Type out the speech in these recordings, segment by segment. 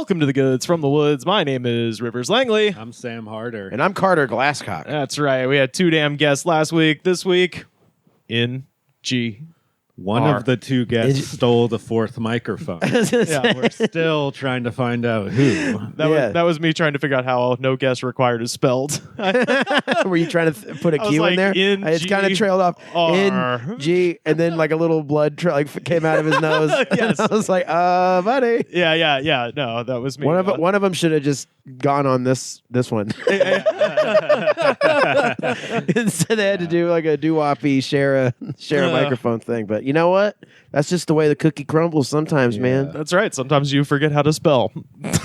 Welcome to the Goods from the Woods. My name is Rivers Langley. I'm Sam Harder. And I'm Carter Glasscock. That's right. We had two damn guests last week. This week, in G. One of the two guests stole the fourth microphone. Yeah. We're still trying to find out who. That was me trying to figure out how no guest required is spelled. Were you trying to put a Q in there? It's kind of trailed off. N, G, and then like a little blood came out of his nose. Yes. I was like, buddy. Yeah. No, that was me. One of them should have just gone on this one. Instead, they had to do like a doo-woppy share a microphone thing. But you know what? That's just the way the cookie crumbles sometimes, man. That's right. Sometimes you forget how to spell.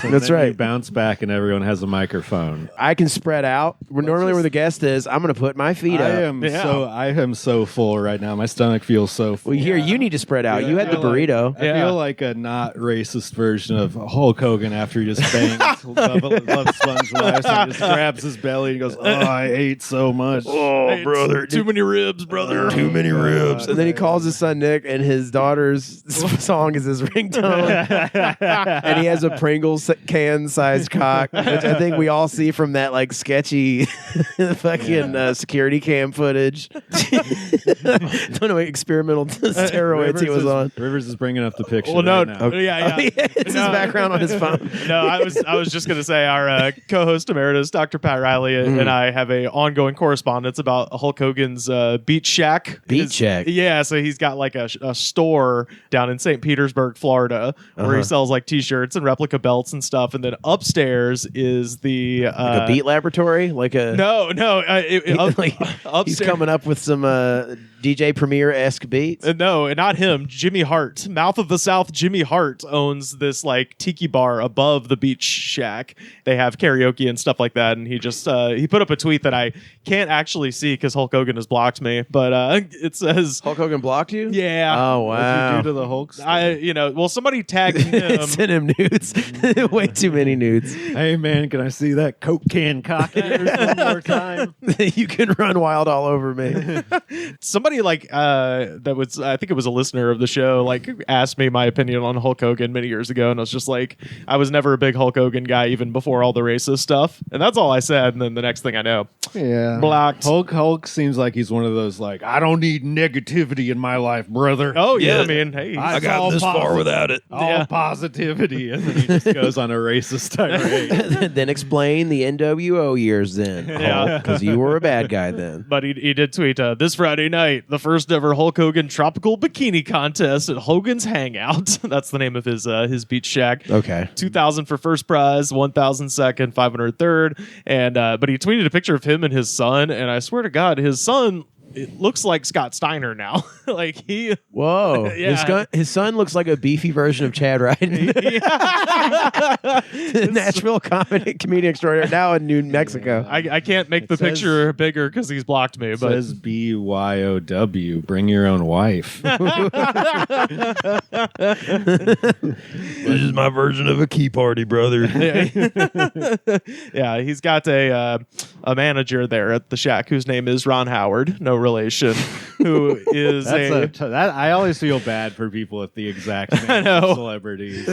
That's right. You bounce back and everyone has a microphone. I can spread out. Normally where the guest is, I'm going to put my feet up. I am so full right now. My stomach feels so full. Well, here, you need to spread out. You had the burrito. I feel like a not racist version of Hulk Hogan after he just bangs Love Sponge Life and just grabs his belly and goes, "Oh, I ate so much. Oh, brother. Too many ribs, brother. Too many ribs." And then he calls his son Nick, and his daughter's song is his ringtone. And he has a Pringles can-sized cock, which I think we all see from that like sketchy fucking security cam footage. Don't know what experimental steroids he was on. Rivers is bringing up the picture. Well, no, right now. Okay. Yeah. It's his background on his phone. No, I was just gonna say our co-host emeritus, Dr. Pat Riley, and I have a ongoing correspondence about Hulk Hogan's Beach Shack. Shack. Yeah, so he's got like a store down in St. Petersburg, Florida, where he sells like T-shirts and replica belts and stuff. And then upstairs is the like a beat laboratory, like a upstairs. He's coming up with some DJ Premier-esque beats. No, not him. Jimmy Hart, Mouth of the South. Jimmy Hart owns this like tiki bar above the Beach Shack. They have karaoke and stuff like that. And he just he put up a tweet that I can't actually see because Hulk Hogan has blocked me. But it says Hulk Hogan blocked you? Yeah. Oh wow. What'd you do to the Hulk? Somebody tagged him. Sent him nudes. Way too many nudes. Hey man, can I see that Coke can cock of yours one more time? You can run wild all over me. Somebody like that was, I think it was a listener of the show, like asked me my opinion on Hulk Hogan many years ago, and I was just like, I was never a big Hulk Hogan guy even before all the racist stuff, and that's all I said. And then the next thing I know, blocked. Hulk seems like he's one of those like, I don't need negativity in my life, brother. Oh yeah, I mean, hey, I got this far without it. All positivity, and then he just goes on a racist tirade. Then explain the NWO years then. Yeah. Because you were a bad guy then. But he did tweet, this Friday night, the first ever Hulk Hogan tropical bikini contest at Hogan's Hangout. That's the name of his beach shack. Okay. 2,000 for first prize, 1,000 second, 500 third. And but he tweeted a picture of him and his son, and I swear to God, his son, it looks like Scott Steiner now. Like he. Whoa. Yeah. His son looks like a beefy version of Chad Ryden. Nashville comedian extraordinaire, now in New Mexico. I can't make the picture bigger because he's blocked me. But says BYOW. Bring your own wife. This is my version of a key party, brother. Yeah, he's got a manager there at the shack whose name is Ron Howard, no relation, who is I always feel bad for people with the exact name of celebrities.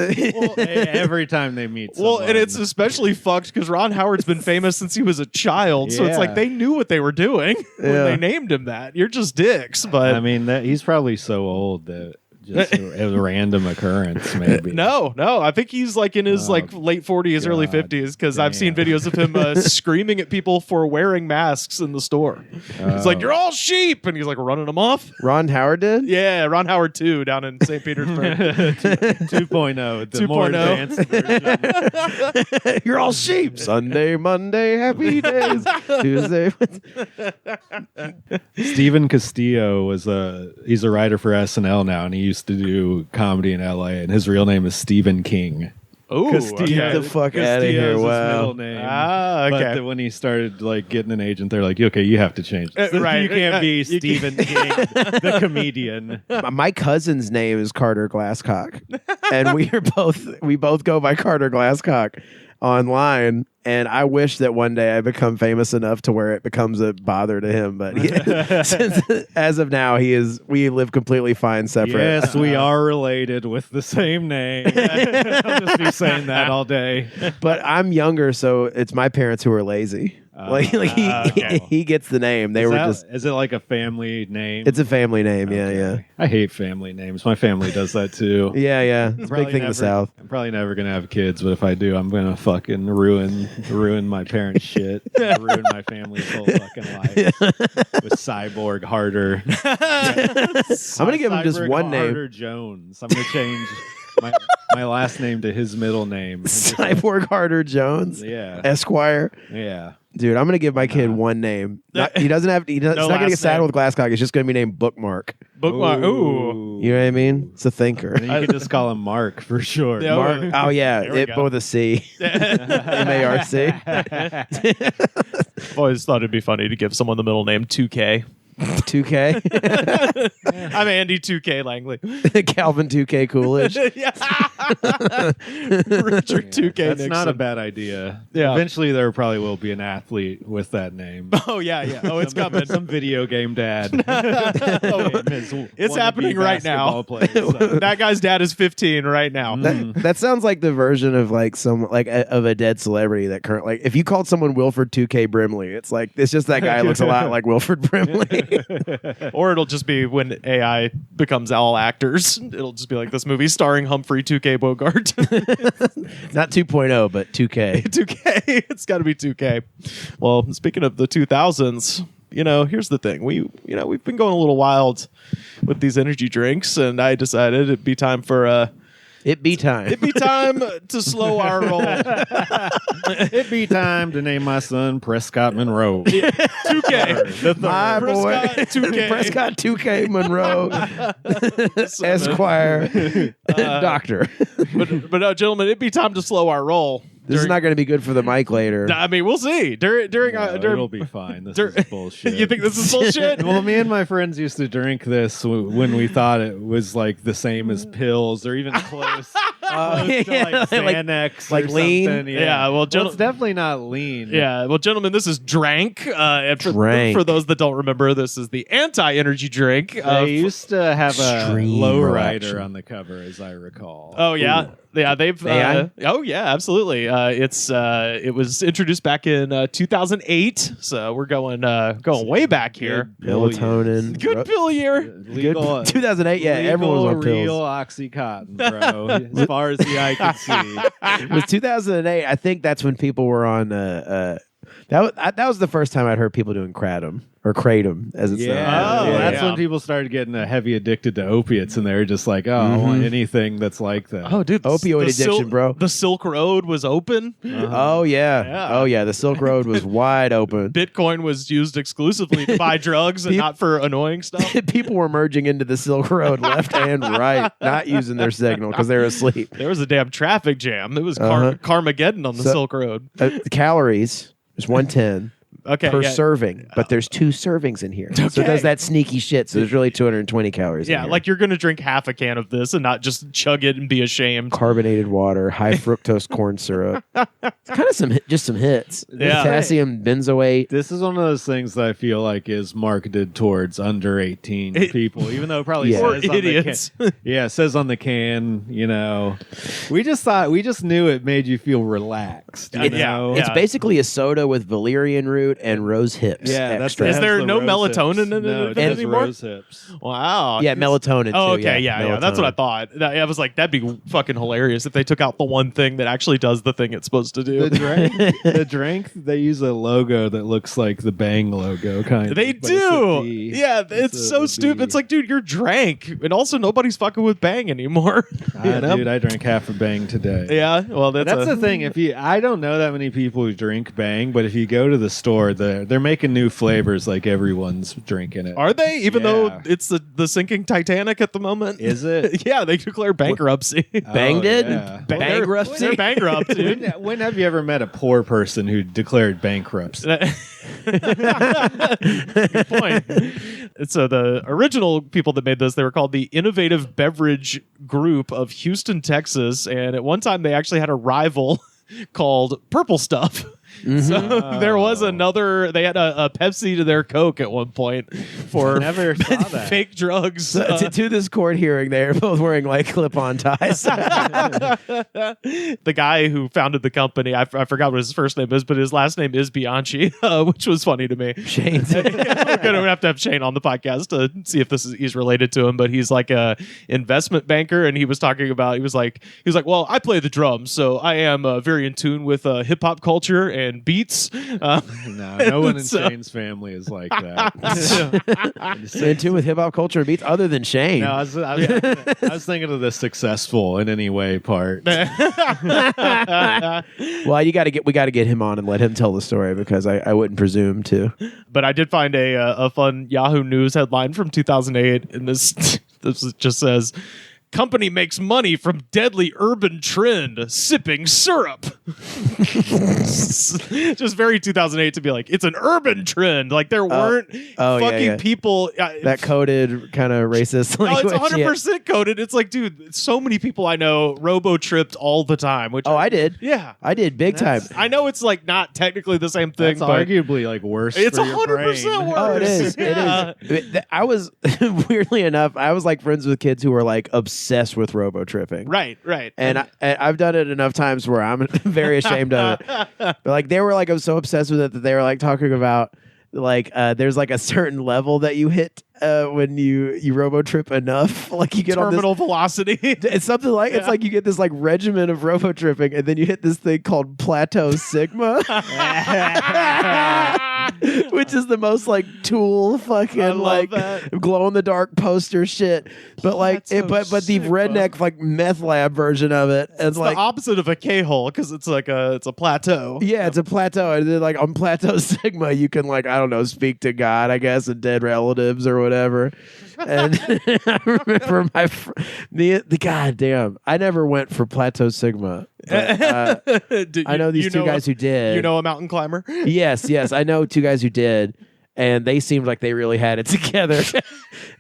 Every time they meet someone. Well, and it's especially fucked because Ron Howard's been famous since he was a child, so it's like they knew what they were doing when they named him that. You're just dicks, but I mean, he's probably so old that just a random occurrence, maybe. No, I think he's like in his like late 40s, early 50s, because I've seen videos of him screaming at people for wearing masks in the store. He's like, "You're all sheep," and he's like running them off. Ron Howard did? Yeah, Ron Howard 2 down in St. Petersburg. 2.0, the more advanced version. You're all sheep. Sunday, Monday, happy days. Tuesday. Steven Castillo he's a writer for SNL now, and he used to do comedy in LA, and his real name is Stephen King. Oh, get the fuck out of here! His Wow. middle name. Okay. But when he started like getting an agent, they're like, "Okay, you have to change this. Right. You can't be Stephen King, the comedian." My cousin's name is Carter Glasscock, and we both go by Carter Glasscock. online. And I wish that one day I become famous enough to where it becomes a bother to him. But since, as of now, we live completely fine separate. Yes, we are related with the same name. I'll just be saying that all day. But I'm younger, so it's my parents who are lazy. He gets the name. Is it like a family name? It's a family name. Okay. Yeah. I hate family names. My family does that too. Yeah. It's a big thing in the South. I'm probably never gonna have kids, but if I do, I'm gonna fucking ruin my parents' shit. Ruin my family's whole fucking life with Cyborg Harder. I'm gonna give him just one name. Harder Jones. I'm gonna change my last name to his middle name. Cyborg Harder Jones. Yeah. Esquire. Yeah. Dude, I'm gonna give my kid one name. He doesn't have. He's not gonna get saddled with Glasscock. It's just gonna be named Bookmark. Bookmark. Ooh. You know what I mean? It's a thinker. And you can just call him Mark for sure. Yeah, Mark. Oh yeah, it with a C. MARC. Always thought it'd be funny to give someone the middle name 2K. 2K. I'm Andy 2K Langley. Calvin 2K Coolidge. Richard 2K That's Nixon. not a bad idea. Yeah. Eventually, there probably will be an athlete with that name. Oh yeah. Oh, it's coming. Some video game dad. It's happening right now. That guy's dad is 15 right now. That sounds like the version of like of a dead celebrity that current if you called someone Wilford 2K Brimley, it's just that guy looks a lot like Wilford Brimley. Or it'll just be when AI becomes all actors. It'll just be like this movie starring Humphrey 2K Bogart. Not 2.0, but 2K. 2K. It's got to be 2K. Well, speaking of the 2000s, here's the thing. We've been going a little wild with these energy drinks, and I decided it'd be time for It be time. It'd be time to slow our roll. It'd be time to name my son Prescott Monroe. 2K. My boy. Prescott 2K. Prescott 2K Monroe. Esquire. Doctor. But no, gentlemen, it'd be time to slow our roll. This is not going to be good for the mic later. I mean, we'll see. It'll be fine. This is bullshit. You think this is bullshit? Well, me and my friends used to drink this when we thought it was like the same as pills or even close. To like Xanax, like or lean. something. Yeah, well, it's definitely not lean. Yeah, well, gentlemen, this is Drank. And Drank. For those that don't remember, this is the anti-energy drink. They used to have a Extreme lowrider reaction. on the cover, as I recall. Oh yeah. Ooh. Yeah, they've. Oh yeah, absolutely. It was introduced back in 2008, so we're going way back here. Melatonin. Good pill year. Legal, 2008, yeah, everyone was on real pills. Oxycontin, bro. As far as the eye can see. It was 2008. I think that's when people were on. That was the first time I'd heard people doing kratom or kratom, as it's Yeah, Oh, that's yeah. when people started getting heavy addicted to opiates, and they were just like, "Oh, I want anything that's like that." Oh, dude, Opioid addiction, bro. The Silk Road was open. Oh yeah. Yeah. Oh yeah. The Silk Road was wide open. Bitcoin was used exclusively to buy drugs and not for annoying stuff. People were merging into the Silk Road left and right, not using their signal because they were asleep. There was a damn traffic jam. It was Carmageddon on the Silk Road. The calories is 110 Okay, per yeah. serving, but there's 2 servings in here, so it Okay. does that sneaky shit. So there's really 220 calories. Yeah, in here. like you're gonna drink half a can of this and not just chug it and be ashamed. carbonated water, high fructose corn syrup. It's kind of some hits. Yeah. Potassium benzoate. This is one of those things that I feel like is marketed towards under 18 people, even though it probably Yeah. says Or on idiots. the can. Yeah, it says on the can. We just knew it made you feel relaxed. You know? It's basically a soda with valerian root and rose hips. Yeah, that's extra. Is there the no rose melatonin hips. in it No, it And- has anymore? rose hips. Wow. Yeah, melatonin. Oh, too, okay, yeah, that's what I melatonin. thought. I was like, that'd be fucking hilarious if they took out the one thing that actually does the thing it's supposed to do. The drink, they use a logo that looks like the Bang logo, kind of. They but it's a do. B. Yeah, it's so a stupid. B. It's like, dude, you're drank. And also, nobody's fucking with Bang anymore. You know? Dude, I drank half a Bang today. Yeah, well, That's the thing. I don't know that many people who drink Bang, but if you go to the store, they're making new flavors. Like everyone's drinking it. Are they? Even though Yeah. it's the sinking Titanic at the moment? Is it? Yeah, they declared bankruptcy. Bang did? Yeah. Bankruptcy? They're bankrupt, dude. When have you ever met a poor person who declared bankruptcy? Good point. So the original people that made this, they were called the Innovative Beverage Group of Houston, Texas, and at one time they actually had a rival called Purple Stuff. So there was another. They had a Pepsi to their Coke at one point for Never saw that. fake drugs. So, to this court hearing, they're both wearing like clip-on ties. The guy who founded the company, I forgot what his first name is, but his last name is Bianchi, which was funny to me. Shane. We're gonna have to have Shane on the podcast to see if he's related to him, but he's like a investment banker, and he was talking about he was like, well, I play the drums, so I am very in tune with hip hop culture and beats. No one in Shane's family is like that. In tune with hip-hop culture and beats other than Shane. No, I was thinking of the successful in any way part. Well, we got to get him on and let him tell the story, because I wouldn't presume to. But I did find a fun Yahoo News headline from 2008, and this just says, company makes money from deadly urban trend, sipping syrup. Just very 2008 to be like, it's an urban trend. Like there weren't fucking people. That coded kind of racist language. It's 100% coded. It's like, dude, so many people I know robo-tripped all the time. Which I did. Yeah. I did big time. I know it's like not technically the same thing, That's but arguably like worse. it's for your 100% brain. worse. Oh, it is. Yeah. It is. I was weirdly enough, I was like friends with kids who were like obsessed with robo-tripping. Right. And I've done it enough times where I'm very ashamed of it. But like they were like, I'm so obsessed with it that they were like talking about like there's like a certain level that you hit when you robo-trip enough. Like you get terminal on this, velocity. it's something like it's like you get this like regimen of robo-tripping, and then you hit this thing called Plateau Sigma. Which is the most like Tool fucking like glow in the dark poster shit, but like but the redneck like meth lab version of it. It's like the opposite of a K-hole because it's like it's a plateau. Yeah, it's a plateau, and then like on Plateau Sigma, you can like I don't know speak to God, I guess, and dead relatives or whatever. And I remember the goddamn. I never went for Plateau Sigma. But, I know these two guys who did. You know a mountain climber? Yes, I know two guys who did, and they seemed like they really had it together.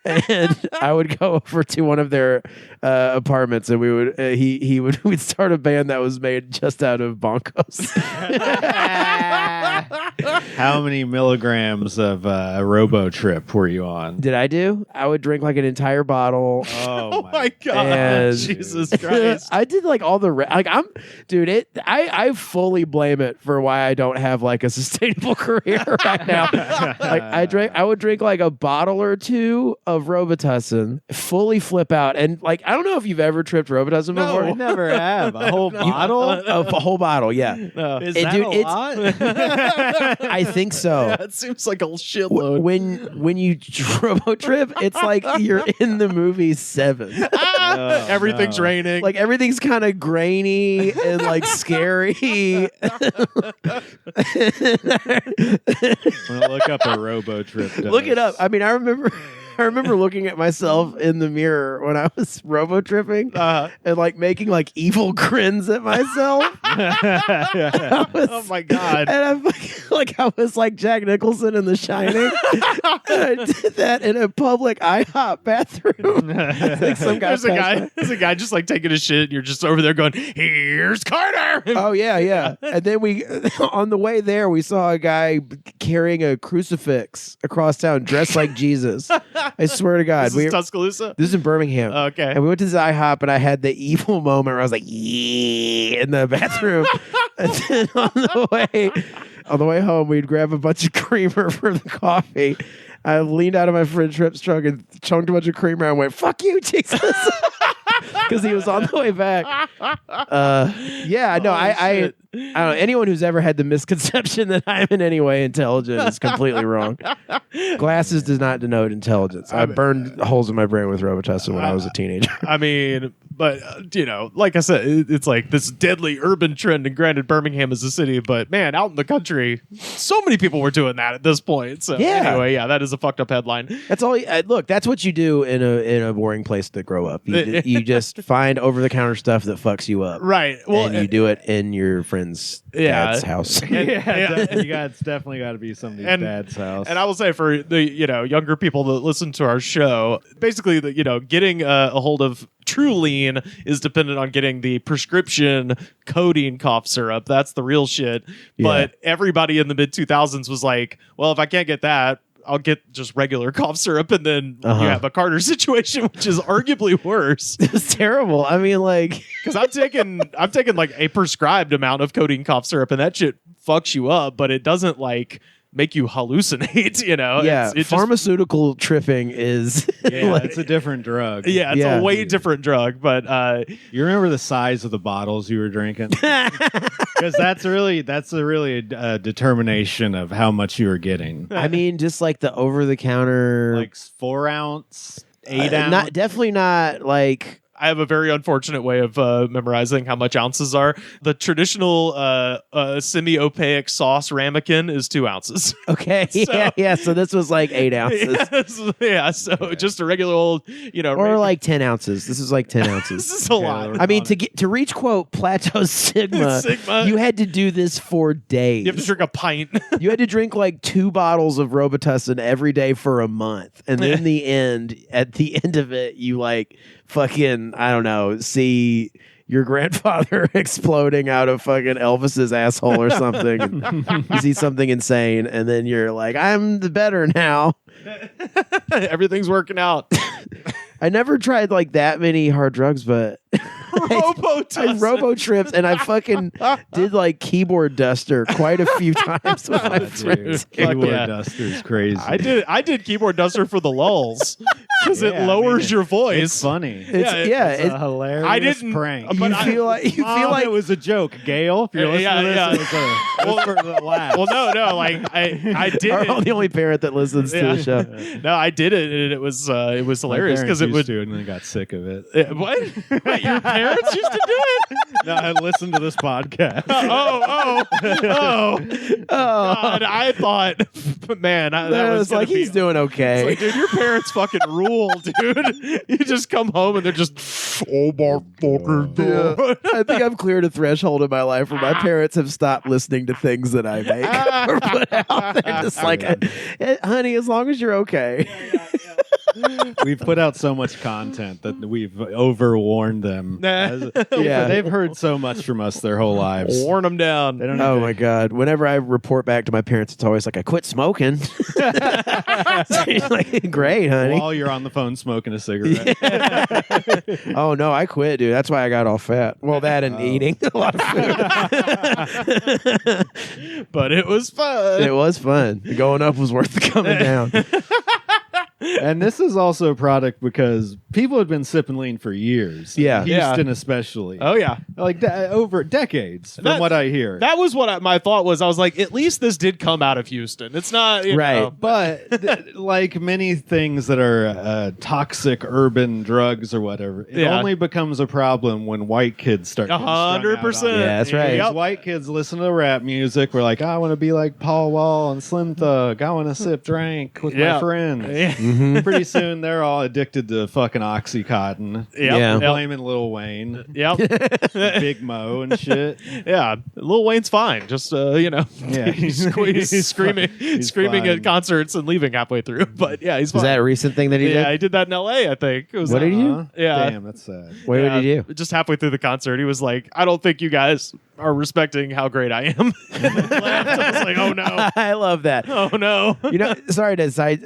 And I would go over to one of their apartments, and we would we'd start a band that was made just out of bonkos. How many milligrams of Robo-trip were you on? Did I do? I would drink like an entire bottle. Oh my god! And Jesus Christ! I did like all the I fully blame it for why I don't have like a sustainable career right now. Like I would drink like a bottle or two of Robitussin, fully flip out, and like I don't know if you've ever tripped Robitussin before. I never have. A whole bottle? A whole bottle, yeah. No. Is that a lot? I think so. Yeah, it seems like a shitload. When you Robo-trip, it's like you're in the movie Seven. Everything's raining. Like everything's kind of grainy and like scary. I'm gonna look up a Robo-trip. Look it up. I mean, I remember looking at myself in the mirror when I was robo-tripping and like making like evil grins at myself. Oh my god! And I'm like I was like Jack Nicholson in The Shining. And I did that in a public IHOP bathroom. Like There's a guy just like taking a shit. And you're just over there going, "Here's Carter." Oh yeah. And then on the way there, we saw a guy carrying a crucifix across town, dressed like Jesus. I swear to God. This is Tuscaloosa? This is in Birmingham. Okay. And we went to this IHOP, and I had the evil moment where I was like, yeah, in the bathroom. And then on the way home, we'd grab a bunch of creamer for the coffee. I leaned out of my friend's trip's truck and chunked a bunch of creamer and went, "Fuck you, Jesus." Because he was on the way back. I don't know. Anyone who's ever had the misconception that I'm in any way intelligent is completely wrong. Glasses does not denote intelligence. I burned holes in my brain with Robitussin when I was a teenager. I mean, but like I said, it's like this deadly urban trend. And granted, Birmingham is a city, but man, out in the country, so many people were doing that at this point. So anyway, that is a fucked up headline. That's all. Look, that's what you do in a boring place to grow up. You just find over the counter stuff that fucks you up, right? Well, and you do it in your friend's dad's house. It's definitely got to be somebody's dad's house. And I will say for the younger people that listen to our show, basically getting a hold of true lean is dependent on getting the prescription codeine cough syrup. That's the real shit. But everybody in the mid 2000s was like, well, if I can't get that, I'll get just regular cough syrup, and then you have a Carter situation, which is arguably worse. It's terrible. I mean, like, because I'm taking like a prescribed amount of codeine cough syrup, and that shit fucks you up, but it doesn't like make you hallucinate. You know? Yeah, it's pharmaceutical tripping is like, it's a different drug. Yeah, it's a way different drug. But you remember the size of the bottles you were drinking? Because that's a really determination of how much you were getting. I mean, just like the over-the-counter, like 4 ounce, 8 ounce. Definitely not like. I have a very unfortunate way of memorizing how much ounces are. The traditional semi-opaque sauce ramekin is 2 ounces. Okay, So this was like 8 ounces. So just a regular old, or like 10 ounces. This is like 10 ounces. This is a lot. I mean, to reach quote plateau sigma, you had to do this for days. You have to drink a pint. You had to drink like 2 bottles of Robitussin every day for a month, and then at the end of it, you like fucking, I don't know, see your grandfather exploding out of fucking Elvis's asshole or something. And you see something insane, and then you're like, I'm the better now. Everything's working out. I never tried like that many hard drugs, but I robo-tripped, and I fucking did like keyboard duster quite a few times with my friends. Keyboard duster is crazy. I did keyboard duster for the lulls because it lowers your voice. It's funny. It's a hilarious prank. You feel like it was a joke, Gail. If you're listening to this, it was for the laugh. Well, no, like I did it. I'm the only parent that listens to the show. No, I did it, and it was hilarious because it would. And then got sick of it. What? Your parents used to do it? No, I listened to this podcast. God, I thought, man, that was like he's doing okay. It's like, dude, your parents fucking rule, dude. You just come home and they're just, oh my fucking God. I think I've cleared a threshold in my life where my parents have stopped listening to things that I make or put out. They're just like, honey, as long as you're okay. We've put out so much content that we've overwarned them. They've heard so much from us their whole lives. Worn them down. Oh my God! Whenever I report back to my parents, it's always like, I quit smoking. Like, great, honey. While you're on the phone smoking a cigarette. Oh no, I quit, dude. That's why I got all fat. Well, that and eating a lot of food. But it was fun. It was fun. Going up was worth the coming down. And this is also a product because people had been sipping lean for years. Yeah. Houston especially. Oh, yeah. Like over decades from what I hear. That was what my thought was. I was like, at least this did come out of Houston. It's not, right. know. But like many things that are toxic urban drugs or whatever, it only becomes a problem when white kids start 100%. Yeah, that's right. Yep. White kids listen to rap music. We're like, I want to be like Paul Wall and Slim Thug. I want to sip drink with my friends. Yeah. Mm-hmm. Pretty soon they're all addicted to fucking Oxycontin. Yeah. Blaming Lil Wayne. Yep. Big Mo and shit. Yeah. Lil Wayne's fine. Just, Yeah. he's screaming fine. at concerts and leaving halfway through. But yeah, he's fine. Is that a recent thing that he did? Yeah, he did that in LA, I think. It was What did he do? Yeah. Damn, that's sad. What did he do? Just halfway through the concert, he was like, I don't think you guys are respecting how great I am. I was like, oh no. I love that. Oh no. You know, sorry to side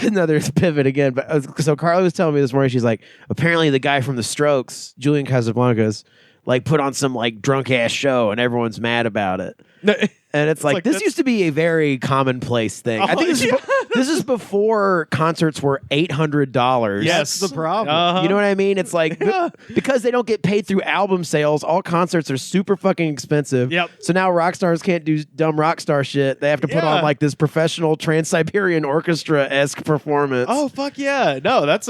another pivot again, but so Carly was telling me this morning, she's like, apparently the guy from The Strokes, Julian Casablancas, like put on some like drunk ass show and everyone's mad about it. And it's like this used to be a very commonplace thing. I think this is before concerts were $800. Yes, that's the problem. You know what I mean? It's like because they don't get paid through album sales, all concerts are super fucking expensive. Yep. So now rock stars can't do dumb rock star shit. They have to put on like this professional Trans-Siberian Orchestra-esque performance. Oh fuck yeah. No, that's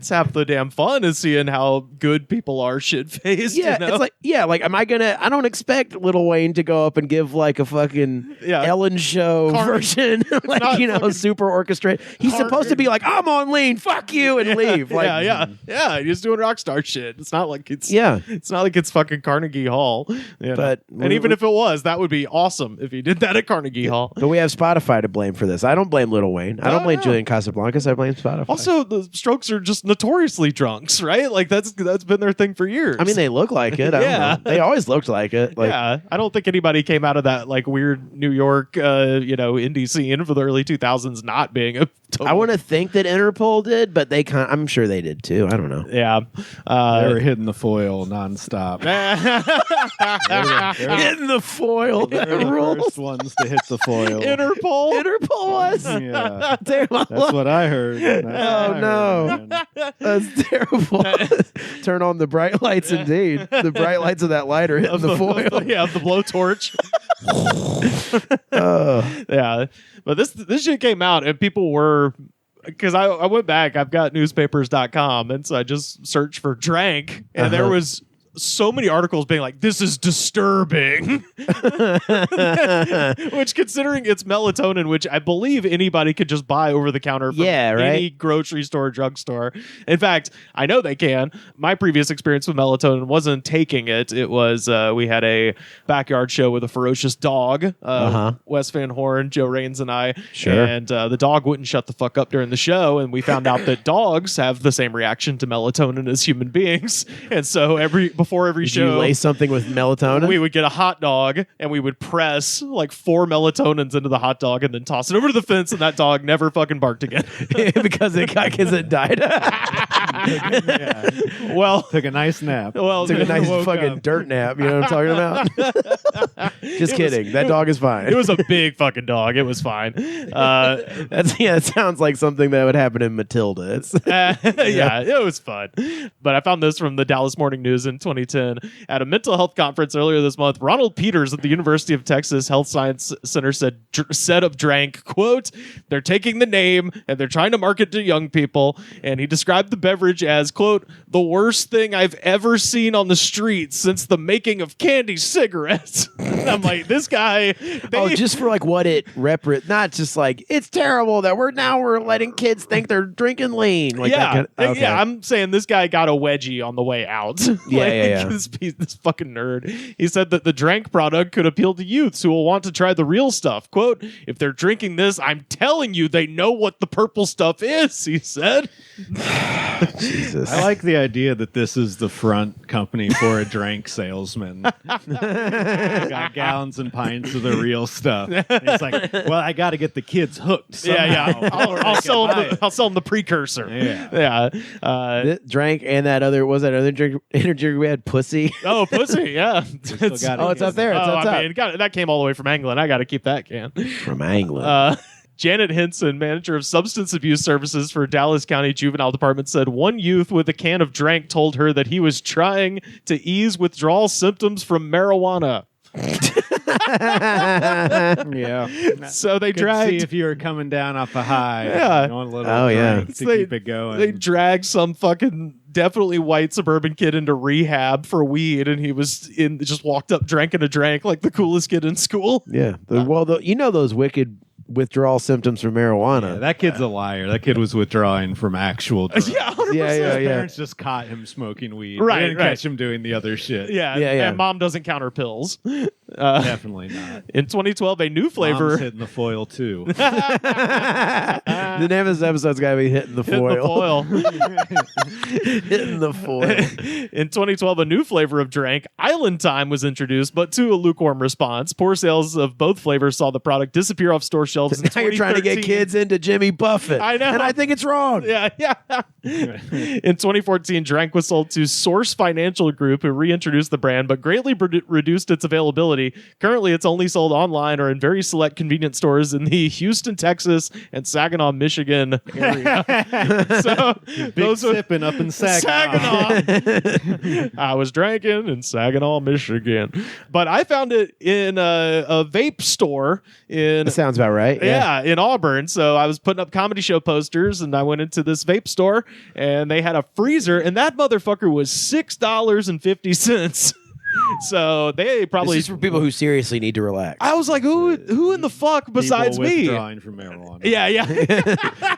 half the damn fun is seeing how good people are shit faced. Yeah, you know? it's like I don't expect Lil Wayne to go up and give like a fucking fucking Yeah. Ellen show version, like not fucking super orchestrated. He's supposed to be like, I'm on lean, fuck you, and leave. Like, yeah. He's doing rock star shit. It's not like it's Yeah. It's not like it's fucking Carnegie Hall. You know? But and even if it was, that would be awesome if he did that at Carnegie Hall. But we have Spotify to blame for this. I don't blame Lil Wayne. I don't blame no. Julian Casablancas. I blame Spotify. Also, the Strokes are just notoriously drunks, right? Like that's been their thing for years. I mean, they look like it. I don't Yeah. know. They always looked like it. Like, yeah, I don't think anybody came out of that like weird New York, indie scene for the early 2000s not being a. Total... I want to think that Interpol did, but I'm sure they did too. I don't know. Yeah, They were hitting the foil nonstop. Hitting the foil. They were the first ones to hit the foil. Interpol was. Yeah, Damn, that's what I heard. Oh, no. That's terrible. Turn on the bright lights, indeed. The bright lights of that light are hitting the foil. The blowtorch. Yeah, but this shit came out and people were, because I went back, I've got newspapers.com, and so I just searched for drank, and there was so many articles being like, this is disturbing. Which, considering it's melatonin, which I believe anybody could just buy over the counter from any grocery store, drugstore. In fact, I know they can. My previous experience with melatonin wasn't taking it. It was, we had a backyard show with a ferocious dog, Wes Van Horn, Joe Raines, and I. Sure. And the dog wouldn't shut the fuck up during the show. And we found out that dogs have the same reaction to melatonin as human beings. And so before every show, you lay something with melatonin? We would get a hot dog and we would press like 4 melatonins into the hot dog and then toss it over to the fence, and that dog never fucking barked again. because it died. Well, took a nice nap. Well, took a nice fucking dirt nap. You know what I'm talking about? Just kidding. That dog is fine. It was a big fucking dog. It was fine. It sounds like something that would happen in Matilda. Yeah, it was fun. But I found this from the Dallas Morning News in 2010. At a mental health conference earlier this month, Ronald Peters at the University of Texas Health Science Center said of drank, quote, "They're taking the name and they're trying to market to young people." And he described the beverage as, quote, "the worst thing I've ever seen on the streets since the making of candy cigarettes." I'm like, this guy. Just for like what it not just like it's terrible that we're letting kids think they're drinking lean. Like yeah, okay. yeah. I'm saying this guy got a wedgie on the way out. Yeah. This fucking nerd. He said that the drank product could appeal to youths who will want to try the real stuff. Quote, "If they're drinking this, I'm telling you, they know what the purple stuff is," he said. Jesus. I like the idea that this is the front company for a drank salesman. Got gallons and pints of the real stuff. And it's like, well, I got to get the kids hooked somehow. Yeah. I'll sell them the precursor. Yeah. Drank and that other energy drink we had, Pussy. Oh, Pussy. Yeah. It's up there. It's up top. I mean, that came all the way from England. I got to keep that can. From England. Janet Henson, manager of substance abuse services for Dallas County Juvenile Department, said one youth with a can of drank told her that he was trying to ease withdrawal symptoms from marijuana. Yeah. So they Could dragged. see if you were coming down off a high. Yeah. You want a little drink to keep it going. They dragged some fucking definitely white suburban kid into rehab for weed, and he was just walked up drinking a drink like the coolest kid in school. Yeah. Those wicked withdrawal symptoms from marijuana. Yeah, that kid's a liar. That kid was withdrawing from actual drugs. Yeah, 100%. Yeah. His parents just caught him smoking weed. Right, They didn't right. catch him doing the other shit. Yeah. And mom doesn't counter pills. Definitely not. In 2012, a new flavor. Mom's hitting the foil too. The name of this episode's got to be Hitting the Foil. Hitting the Foil. In 2012, a new flavor of drank, Island Time, was introduced, but to a lukewarm response. Poor sales of both flavors saw the product disappear off store shelves in Now you're trying to get kids into Jimmy Buffett. I know. And I think it's wrong. Yeah. In 2014, Drank was sold to Source Financial Group, who reintroduced the brand, but greatly reduced its availability. Currently, it's only sold online or in very select convenience stores in the Houston, Texas, and Saginaw, Michigan area. So Big sipping up in Saginaw. I was drinking in Saginaw, Michigan, but I found it in a vape store in. That sounds about right. Yeah, in Auburn. So I was putting up comedy show posters, and I went into this vape store, and they had a freezer, and that motherfucker was $6.50. So they probably. This is for people who seriously need to relax. I was like, who in the fuck besides People me? withdrawing from marijuana. Yeah.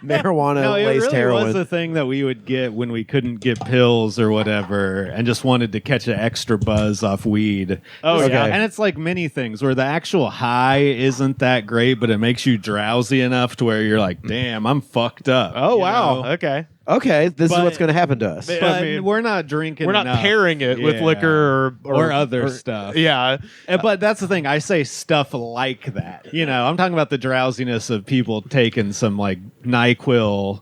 Marijuana No, it laced really heroin. was a thing that we would get when we couldn't get pills or whatever, and just wanted to catch an extra buzz off weed. Oh, Okay. yeah. And it's like many things where the actual high isn't that great, but it makes you drowsy enough to where you're like, damn, I'm fucked up. Oh, you wow. know? Okay. Okay, this is But- what's going to happen to us. But- But I mean, we're not drinking We're not enough. pairing it with Yeah. liquor or other stuff. Yeah. But that's the thing. I say stuff like that. You know, I'm talking about the drowsiness of people taking some like NyQuil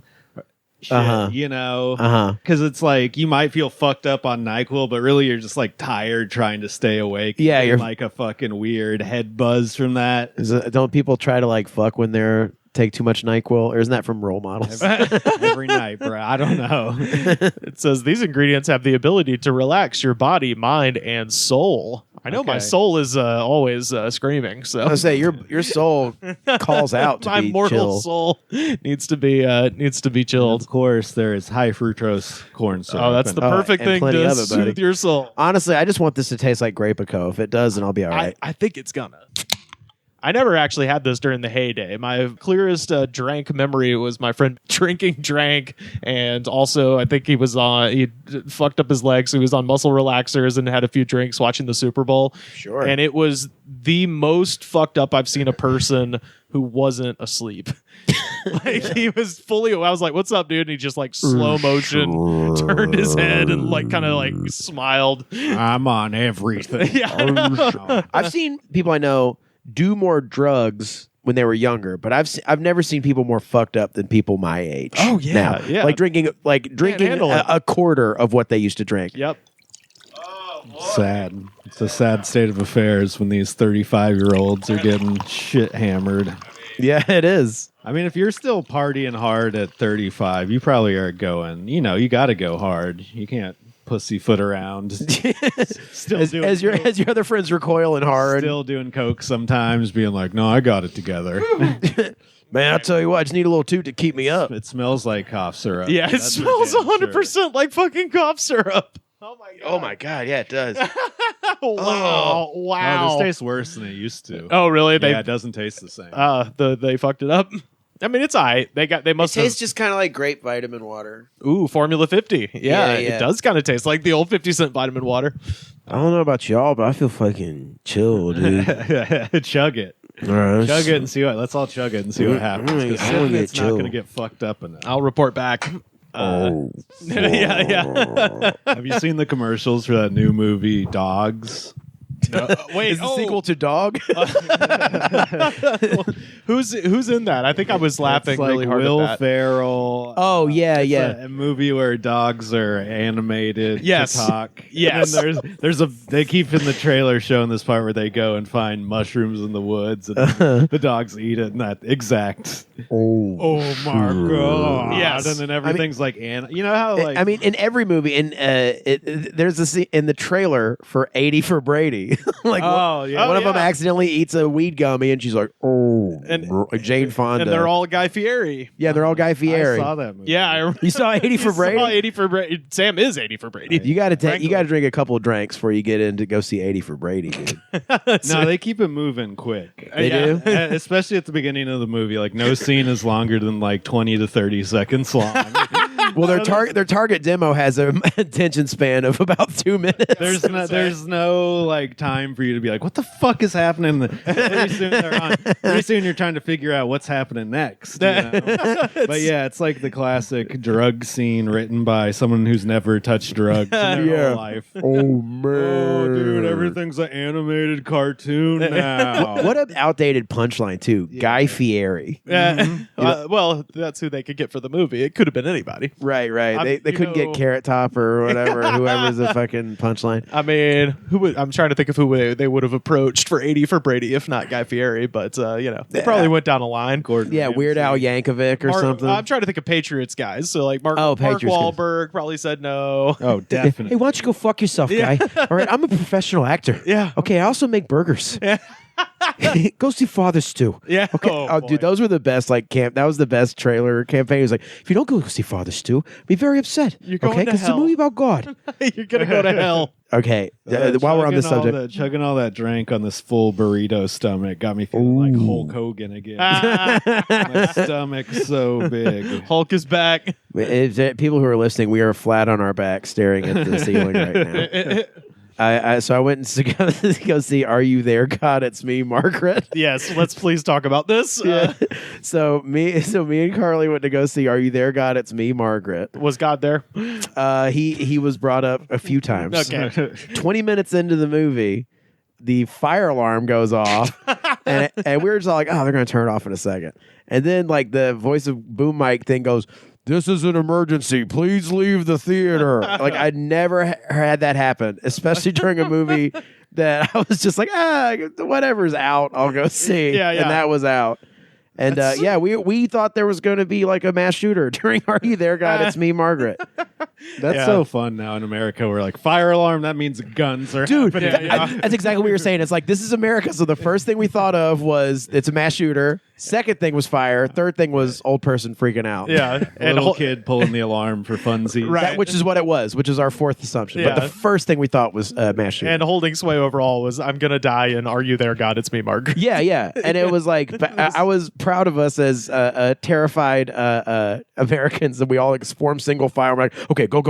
shit, you know? Because it's like you might feel fucked up on NyQuil, but really you're just like tired trying to stay awake. Yeah, Getting, you're like a fucking weird head buzz from that. Don't people try to like fuck when they're take too much NyQuil? Or isn't that from role models? Every night, bro. I don't know. It says these ingredients have the ability to relax your body, mind, and soul. I know my Okay. soul is always screaming. So I say your soul calls out to my be mortal chill. soul needs to be chilled. Of course, there is high fructose corn syrup. Oh, that's the Oh, perfect and thing plenty to of it, buddy. soothe your soul. Honestly, I just want this to taste like Grapico. If it does, then I'll be all right. I think it's gonna. I never actually had this during the heyday. My clearest drank memory was my friend drank, and also I think he fucked up his legs, so he was on muscle relaxers and had a few drinks watching the Super Bowl. Sure. And it was the most fucked up I've seen a person who wasn't asleep. Like he was fully. I was like, "What's up, dude?" And he just like slow motion turned his head and like kind of like smiled. I'm on everything. Yeah. I've seen people I know do more drugs when they were younger, but I've never seen people more fucked up than people my age. Oh, yeah, now. yeah. like drinking handle it. a quarter of what they used to drink. Yep. Sad. It's a sad state of affairs when these 35-year-olds are getting shit hammered. Yeah, it is. I mean, if you're still partying hard at 35, you probably are going, you know, you got to go hard. You can't pussyfoot around. Still doing as your coke, other friends recoiling hard. still doing coke sometimes, being like, no, I got it together. Man, I'll tell you what, I just need a little toot to keep me up. It smells like cough syrup. Yeah, it That's for smells damn 100% like fucking cough syrup. Oh my god. Oh my god, yeah, it does. Wow. Sure. Wow. Oh, this tastes worse than it used to. Oh, really? yeah, it doesn't taste the same. They fucked it up. I mean, it's alright. They must have. just kind of like grape vitamin water. Ooh, Formula 50. Yeah, Yeah. it does kind of taste like the old 50-cent vitamin water. I don't know about y'all, but I feel fucking chill, dude. Chug it. All right, Chug it and see what. Let's all chug it and see what happens. I 'Cause wanna sipping get it's not chill. going to get fucked up enough. I'll report back. Oh, Yeah. Have you seen the commercials for that new movie Dogs? Wait, is the sequel to Dog? who's in that? I think I was laughing It's like really hard Will at that. Ferrell. Oh yeah, It's yeah. a movie where dogs are animated Yes. to talk. Yes. And then there's a they keep in the trailer showing this part where they go and find mushrooms in the woods and the dogs eat it and that exact. Oh my god! Yes. and then everything's like you know how like I mean, in every movie, there's a scene in the trailer for 80 for Brady. Like Oh, yeah. one Oh, of them yeah. accidentally eats a weed gummy, and she's like, "Oh," like Jane Fonda. And they're all Guy Fieri. yeah, they're all Guy I Fieri. saw that movie. Yeah, You saw 80 for Brady. Saw 80 for Brady. Sam is 80 for Brady. You got to Frankly. you got to drink a couple of drinks before you get in to go see 80 for Brady, dude. No, they keep it moving quick. They Yeah. do. Especially at the beginning of the movie. Like no scene is longer than like 20 to 30 seconds long. Well, their target demo has a attention span of about 2 minutes. There's no like time for you to be like, what the fuck is happening? Pretty soon you're trying to figure out what's happening next. You know? But yeah, it's like the classic drug scene written by someone who's never touched drugs in their whole life. Oh man, Oh, dude, everything's an animated cartoon now. What an outdated punchline too. Guy Fieri. Well, that's who they could get for the movie. It could have been anybody. Right. They you couldn't know- get Carrot Top or whatever. Whoever's a fucking punchline. I mean, I'm trying to think of who they would have approached for 80 for Brady, if not Guy Fieri. But they probably went down a line. Gordon Yeah, Ramsay. Weird Al Yankovic or something. I'm trying to think of Patriots guys. So like Mark Patriots guys. Wahlberg probably said no. Oh, Hey, definitely. why don't you go fuck yourself, guy? All right, I'm a professional actor. Yeah. Okay, I also make burgers. Go see Father Stu. Yeah. Okay. Oh, Dude, boy. those were the best. Like camp. That was the best trailer campaign. It was like, if you don't go see Father Stu, be very upset. You're going to because it's a hell. movie about God. You're gonna go to hell. Okay. While we're on this subject, chugging all that drink on this full burrito stomach got me feeling like Hulk Hogan again. My stomach's so big. Hulk is back. people who are listening, we are flat on our back, staring at the ceiling right now. So I went to go see Are You There, God? It's Me, Margaret. Yes, let's please talk about this. So me and Carly went to go see Are You There, God? It's Me, Margaret. Was God there? He was brought up a few times. Okay. 20 minutes into the movie, the fire alarm goes off, and we were just all like, oh, they're going to turn it off in a second. And then like the voice of boom mic thing goes, this is an emergency. Please leave the theater. Like I'd never had that happen, especially during a movie that I was just like, whatever's out, I'll go see. Yeah. And that was out. And we thought there was going to be like a mass shooter during Are You There, God? It's Me, Margaret. That's so fun now in America. We're like, fire alarm, that means guns are Dude, happening. that's exactly what we were saying. It's like, this is America. So the first thing we thought of was it's a mass shooter. Second thing was fire. Third thing was old person freaking out. Yeah. And a little kid pulling the alarm for funsies. Right. Which is what it was, which is our fourth assumption. Yeah. But the first thing we thought was mass shooter. And holding sway overall was I'm gonna die and Are You There, God? It's Me, Margaret. Yeah. And it was like, I was proud of us as terrified Americans, and we all like formed single file. We're like, okay, go.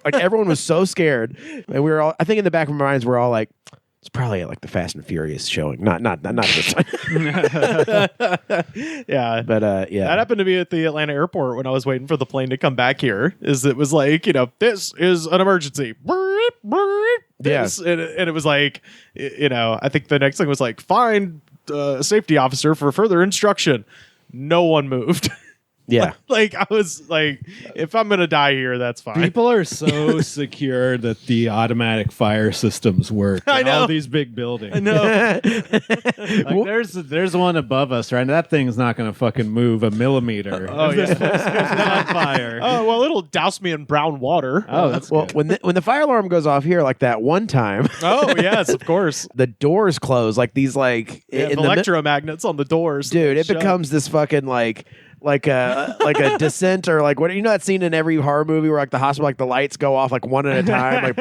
Like everyone was so scared. And we were all, I think in the back of our minds, we're all like, it's probably at like the Fast and Furious showing. Not this time. Yeah. But yeah. That happened to me at the Atlanta airport when I was waiting for the plane to come back here. It was like, this is an emergency. This. And it was like, I think the next thing was like, find a safety officer for further instruction. No one moved. Yeah. Like I was like, if I'm gonna die here, that's fine. People are so secure that the automatic fire systems work. I in know. all these big buildings. I know. Like there's one above us, right? And that thing's not going to fucking move a millimeter. Oh, yeah. It's on fire. Oh well, it'll douse me in brown water. Oh, that's Well, good. when the fire alarm goes off here, like that one time, Oh yes, of course. the doors close. Like these, like Yeah, in the electromagnets on the doors. dude, it Shut. becomes this fucking like a descent, or like what, that scene in every horror movie where like the hospital, like the lights go off like one at a time, like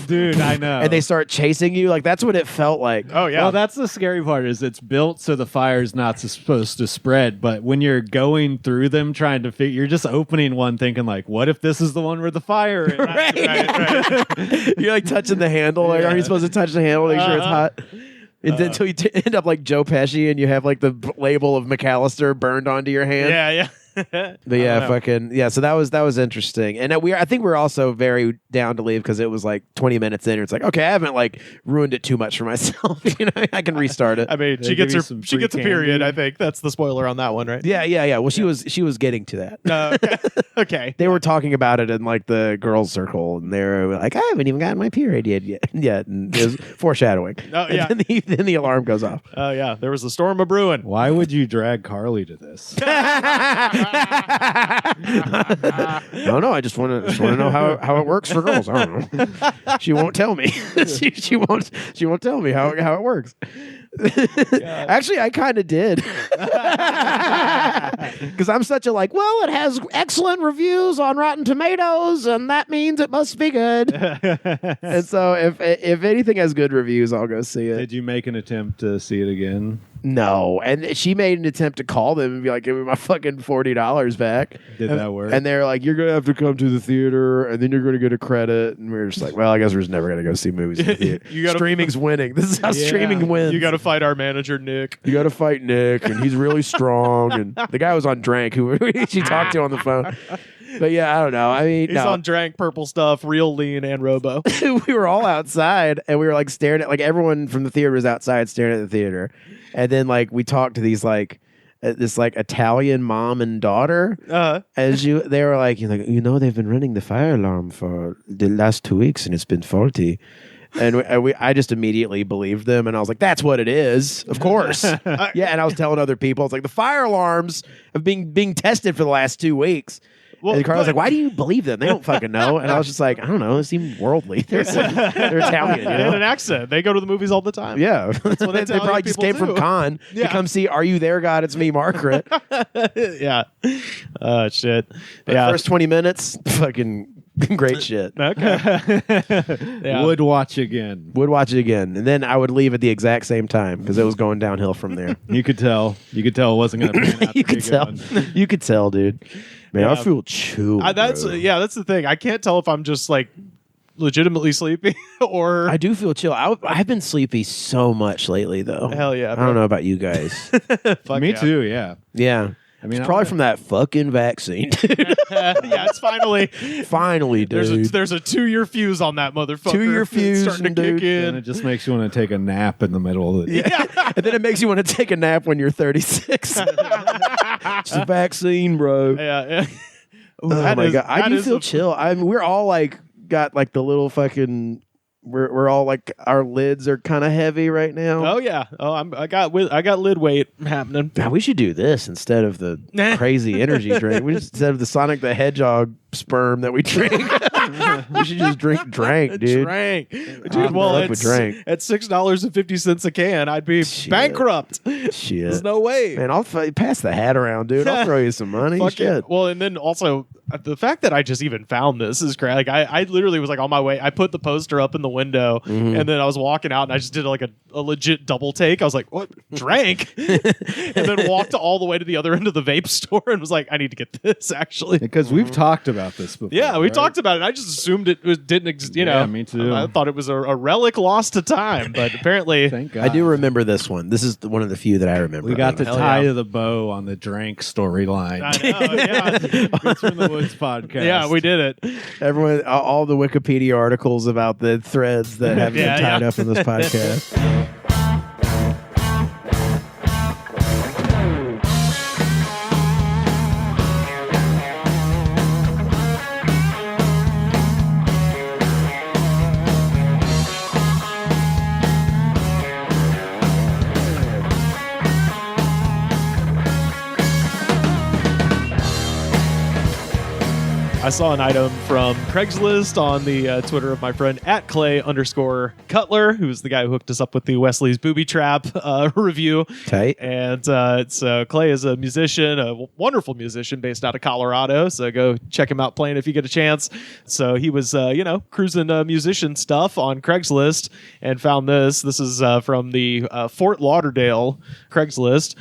Dude, I know. and they start chasing you. Like that's what it felt like. Oh yeah. Well, that's the scary part. Is it's built so the fire's not supposed to spread, but when you're going through them trying to figure, you're just opening one, thinking like, what if this is the one where the fire is? right. You're like touching the handle. Like, are you supposed to touch the handle? Make sure it's hot. Until you end up like Joe Pesci and you have like the label of McAllister burned onto your hand. Yeah. But yeah, fucking yeah. So that was interesting, and I think we're also very down to leave because it was like 20 minutes in. And it's like, okay, I haven't like ruined it too much for myself. I can restart it. I mean, They she give gets you some she free gets a period. candy. I think that's the spoiler on that one, right? Yeah. Well, she was getting to that. Okay. They were talking about it in like the girls' circle, and they were like, I haven't even gotten my period yet. And it was foreshadowing. Oh, yeah. And then the alarm goes off. Oh yeah, there was a storm of brewing. Why would you drag Carly to this? No, I just want to know how it works for girls. I don't know. She won't tell me. she won't tell me how it works. Actually, I kind of did. Because I'm such a like, well, it has excellent reviews on Rotten Tomatoes, and that means it must be good. And so if anything has good reviews, I'll go see it. Did you make an attempt to see it again? No. And she made an attempt to call them and be like, give me my fucking $40 back. Did that work? And they're like, you're going to have to come to the theater, and then you're going to get a credit. And we were just like, well, I guess we're just never going to go see movies in the theater. Streaming's winning. This is how streaming wins. You got to fight our manager Nick. You got to fight Nick, and he's really strong. And the guy was on Drank, who she talked to on the phone. But yeah, I don't know. I mean, He's on drank purple stuff, real lean and Robo. we were all outside, and we were like staring at, like, everyone from the theater was outside staring at the theater. And then like we talked to these like this like Italian mom and daughter. They were like, they've been running the fire alarm for the last 2 weeks, and it's been faulty. And I just immediately believed them, and I was like, "That's what it is, of course." Yeah, and I was telling other people, it's like the fire alarms have been being tested for the last 2 weeks, and Carla's like, why do you believe them? They don't fucking know. And I was just like, I don't know. They seem worldly. They're Italian. You They know? had an accent. They go to the movies all the time. Yeah. That's what they Italian probably just people came from do. Cannes to come see Are You There, God? It's me, Margaret. Yeah. Shit. But first 20 minutes, fucking great shit. Okay. Yeah. Would watch again. Would watch it again. And then I would leave at the exact same time because it was going downhill from there. You could tell. It wasn't going to pan out. You to be could a good tell. one. You could tell, dude. Man, I Yeah. feel chill. That's bro. that's the thing. I can't tell if I'm just like legitimately sleepy or I do feel chill. I've been sleepy so much lately, though. hell yeah. I don't know about you guys. Fuck Me yeah. too, yeah. Yeah. I mean, It's probably from that fucking vaccine. Yeah, it's finally Finally, dude. there's a 2-year fuse on that motherfucker. 2-year It's fuse, starting to dude. kick And in. it just makes you want to take a nap in the middle of the And then it makes you want to take a nap when you're 36. It's a vaccine, bro. Yeah. Oh my god, I do feel chill. I mean, we're all like got like the little fucking. We're all like our lids are kind of heavy right now. Oh yeah. Oh, I got lid weight happening. God, we should do this instead of the crazy energy drink. Instead of the Sonic the Hedgehog sperm that we drink. We should just drink dude. Drank. Dude, well, fuck with drank. at $6.50 a can, I'd be Shit. bankrupt. Shit. There's no way. Man, I'll pass the hat around, dude. I'll throw you some money. Fuck Shit. it. Well, and then also the fact that I just even found this is great. Like I literally was like on my way. I put the poster up in the window, and then I was walking out, and I just did like a legit double take. I was like, "What? Drank?" And then walked all the way to the other end of the vape store, and was like, "I need to get this." Actually, Because we've talked about this before. yeah, we right? talked about it. I just assumed it didn't exist. You know, Yeah, me too. I thought it was a relic lost to time, but apparently, Thank God. I do remember this one. This is one of the few that I remember. We got the Hell tie yeah. to the bow on the drank storyline. I know. Yeah, It's from the Woods podcast. yeah, we did it. Everyone, all the Wikipedia articles about the threads that have Yeah, been tied yeah. up in this podcast. I saw an item from Craigslist on the Twitter of my friend @Clay_Cutler, who's the guy who hooked us up with the Wesley's Booby Trap review. Tight. And so Clay is a musician, a wonderful musician based out of Colorado. So go check him out playing if you get a chance. So he was, cruising musician stuff on Craigslist and found this. This is from the Fort Lauderdale Craigslist.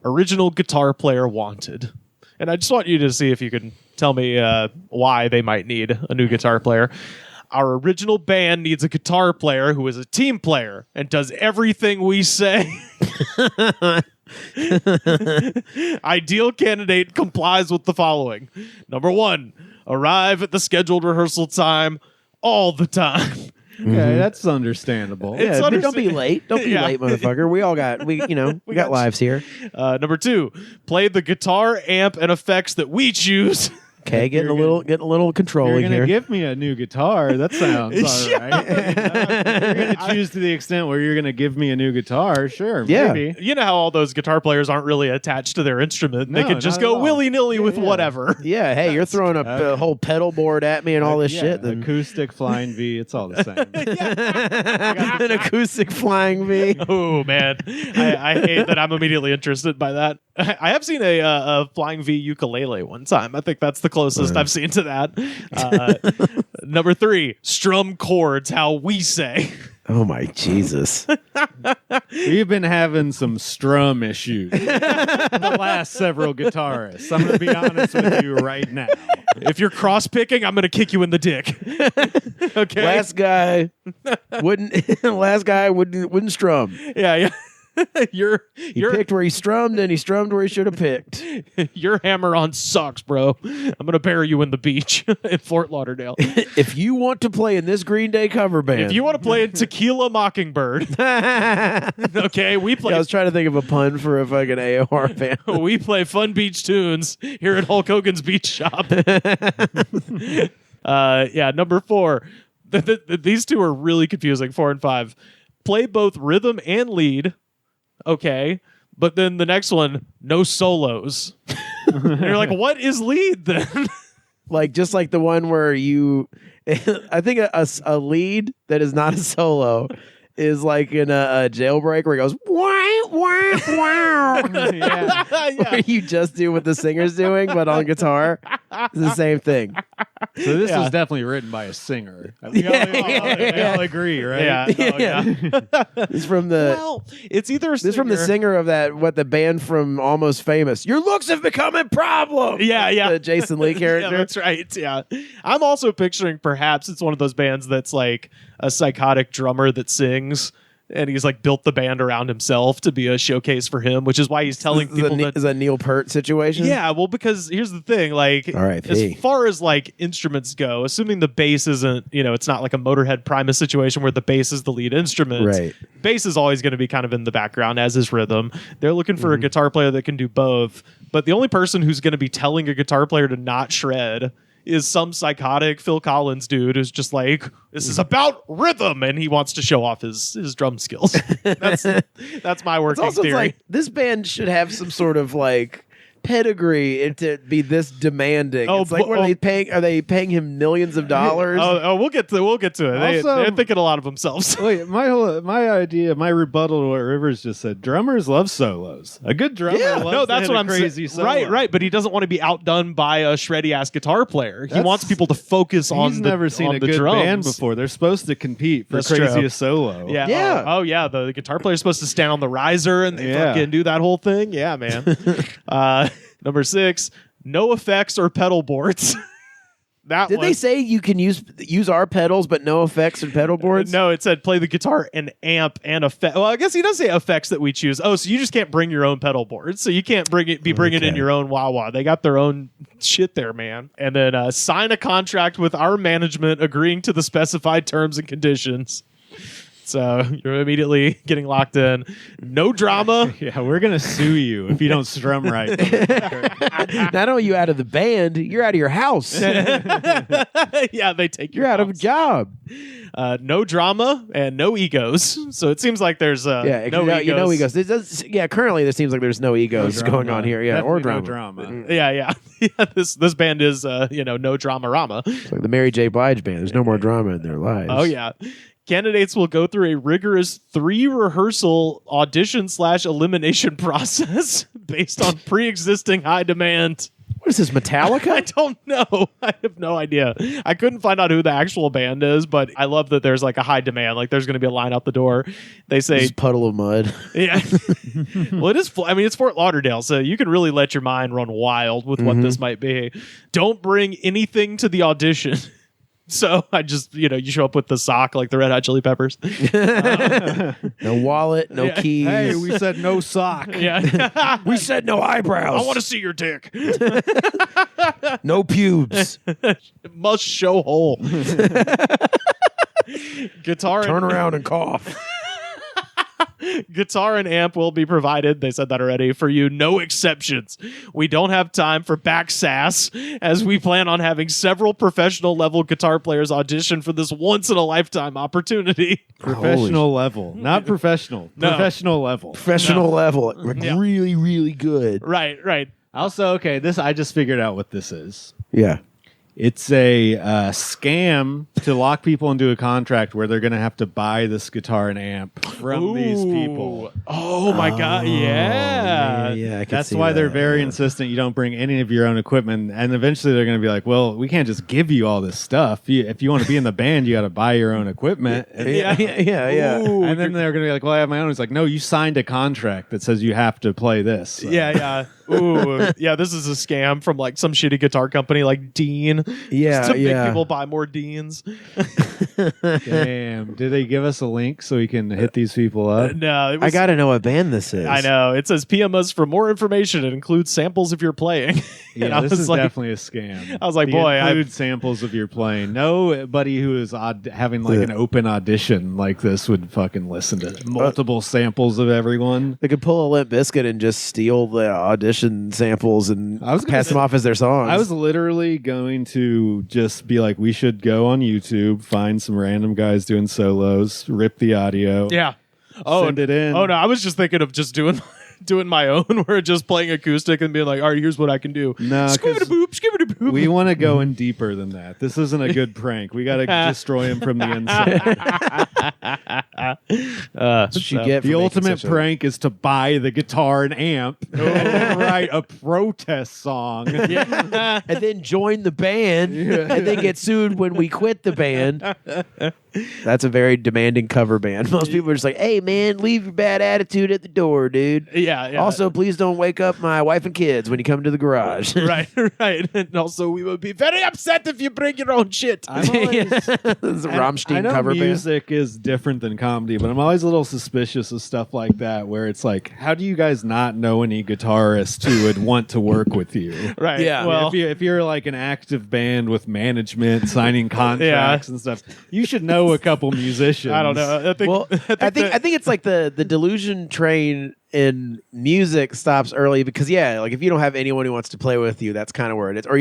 Original guitar player wanted. And I just want you to see if you can tell me why they might need a new guitar player. Our original band needs a guitar player who is a team player and does everything we say. Ideal candidate complies with the following. Number 1, arrive at the scheduled rehearsal time all the time. Okay, that's understandable. It's Yeah, understa- don't be late. Don't be Yeah. late, motherfucker. We all got we got lives here. Number 2, play the guitar, amp, and effects that we choose. Okay, getting a little You're controlling going to here. give me a new guitar. That sounds all right. You're going to choose to the extent where you're going to give me a new guitar. Sure, Yeah. maybe. You know how all those guitar players aren't really attached to their instrument. They No, can just not at go all. willy-nilly with whatever. Yeah, hey, you're throwing a whole pedal board at me and all this Yeah, shit. Then acoustic flying V, it's all the same. an acoustic flying V. Oh man, I hate that I'm immediately interested by that. I have seen a flying V ukulele one time. I think that's the closest I've seen to that. Number 3, strum chords how we say. Oh my Jesus! We've been having some strum issues. The last several guitarists. I'm going to be honest with you right now. If you're cross picking, I'm gonna kick you in the dick. Okay. Last guy wouldn't strum. Yeah. Your He picked where he strummed and he strummed where he should have picked. your hammer on sucks, bro. I'm gonna bury you in the beach in Fort Lauderdale. If you want to play in this Green Day cover band, If you want to play in Tequila Mockingbird, okay, we play. I was trying to think of a pun for a fucking AOR band. We play fun beach tunes here at Hulk Hogan's Beach Shop. Number 4. These two are really confusing. 4 and 5. Play both rhythm and lead. Okay. But then the next one, no solos. And you're like, what is lead then? like just like the one where you, I think a lead that is not a solo is like in a jailbreak where he goes wow wow wow. Yeah. Where you just do what the singer's doing, but on guitar. It's the same thing. So this Yeah. was definitely written by a singer. We all agree, right? Yeah. Oh, yeah. It's from the. Well, it's either This is from the singer of the band from Almost Famous. Your looks have become a problem. Yeah. The Jason Lee Yeah, character. that's right. Yeah. I'm also picturing perhaps it's one of those bands that's like a psychotic drummer that sings. And he's like built the band around himself to be a showcase for him, which is why he's telling people that. Is a Neil Peart situation? Yeah, well, because here's the thing, like, R.I.P. as far as like instruments go, assuming the bass isn't, it's not like a Motorhead Primus situation where the bass is the lead instrument. Right. Bass is always going to be kind of in the background, as is rhythm. They're looking for a guitar player that can do both, but the only person who's going to be telling a guitar player to not shred is some psychotic Phil Collins dude who's just like, this is about rhythm, and he wants to show off his drum skills. That's my working It's theory. like this band should have some sort of like pedigree to be this demanding. Oh, It's like, what are they paying? Are they paying him millions of dollars? We'll get to it. Also- They're thinking a lot of themselves. Wait, my rebuttal to what Rivers just said. Drummers love solos. A good drummer loves No, that's to hit what a I'm crazy saying. solo. Right. But he doesn't want to be outdone by a shreddy ass guitar player. He wants people to focus on He's the never seen on a the good drums. band before. They're supposed to compete for That's true. craziest solo. Yeah. Yeah. Oh, yeah. The guitar player's supposed to stand on the riser and they Yeah. fucking do that whole thing. Yeah, man. Number 6, no effects or pedal boards. That Did one. they say you can use our pedals but no effects and pedal boards? No, it said play the guitar and amp and effect. Well, I guess he does say effects that we choose. Oh, so you just can't bring your own pedal board. So you can't bringing in Okay. your own wah-wah. They got their own shit there, man. And then sign a contract with our management agreeing to the specified terms and conditions. So you're immediately getting locked in. No drama. Yeah, we're gonna sue you if you don't strum right. Not only are you out of the band, you're out of your house. Yeah, they take You're your out of a house. job. No drama and no egos. So it seems like there's no egos. Currently there seems like there's no egos drama. going on here. Yeah, or Definitely drama. no drama. Yeah. This band is no drama rama. It's like the Mary J. Blige band. There's no more drama in their lives. Oh yeah. Candidates will go through a rigorous 3-rehearsal audition/elimination process based on pre-existing high demand. What is this, I Metallica? don't know. I have no idea. I couldn't find out who the actual band is, but I love that there's like a high demand. Like there's going to be a line out the door. They say, This puddle of mud. yeah. Well, it is. It's Fort Lauderdale, so you can really let your mind run wild with what this might be. Don't bring anything to the audition. So I just, you show up with the sock like the Red Hot Chili Peppers. No wallet, no Yeah. keys. Hey, we said no sock. Yeah. We said no eyebrows. I want to see your dick. no pubes. It must show whole. Guitar Turn and, around and cough. guitar and amp will be provided. They said that already for you. No exceptions. We don't have time for back sass as we plan on having several professional level guitar players audition for this once in a lifetime opportunity. Professional level, not professional. No. Professional level. Professional level. Like Yeah. really, really good. Right. Also, okay, I just figured out what this is. Yeah. It's a scam to lock people into a contract where they're going to have to buy this guitar and amp from these people. Oh my God. Yeah. Yeah, I can That's see why they're that. very insistent you don't bring any of your own equipment. And eventually they're going to be like, well, we can't just give you all this stuff. If you want to be in the band, you got to buy your own equipment. Yeah. Ooh, And then they're going to be like, well, I have my own. It's like, no, you signed a contract that says you have to play this. So. Yeah. Ooh, yeah. This is a scam from like some shitty guitar company like Dean. Yeah, Just to make yeah. people buy more Deans. Damn. Did they give us a link so we can hit these people up? No, it was, I got to know what band this is. I know. It says PM us for more information. It includes samples of your playing. And Yeah, I this was is like, definitely a scam. I was like, They boy, include samples of your playing. Nobody who is having like an open audition like this would fucking listen to multiple samples of everyone. They could pull a Limp Bizkit and just steal the audition samples and I was gonna pass them off as their songs. I was literally going to just be like, we should go on YouTube, find some random guys doing solos, rip the audio, yeah. Oh, send it in. Oh no, I was just thinking of just doing doing my own, where just playing acoustic and being like, all right, here's what I can do. No, Skibbity-boop. we want to go in deeper than that. This isn't a good prank. We got to destroy him from the inside. That's what you get for The making ultimate such a- prank is to buy the guitar and amp and then write a protest song. and then join the band and then get sued when we quit the band. That's a very demanding cover band. Most people are just like, hey, man, leave your bad attitude at the door, dude. Yeah. Also, please don't wake up my wife and kids when you come to the garage. right. And also, we would be very upset if you bring your own shit. I'm always, This is a Rammstein I know cover band. music is different than comedy, but I'm always a little suspicious of stuff like that, where it's like, how do you guys not know any guitarists who would want to work with you? Right. Yeah. Well, if you're like an active band with management signing contracts and stuff, you should know a couple musicians. I don't know. I think it's like the delusion train in music stops early because like if you don't have anyone who wants to play with you, that's kind of where it is. Or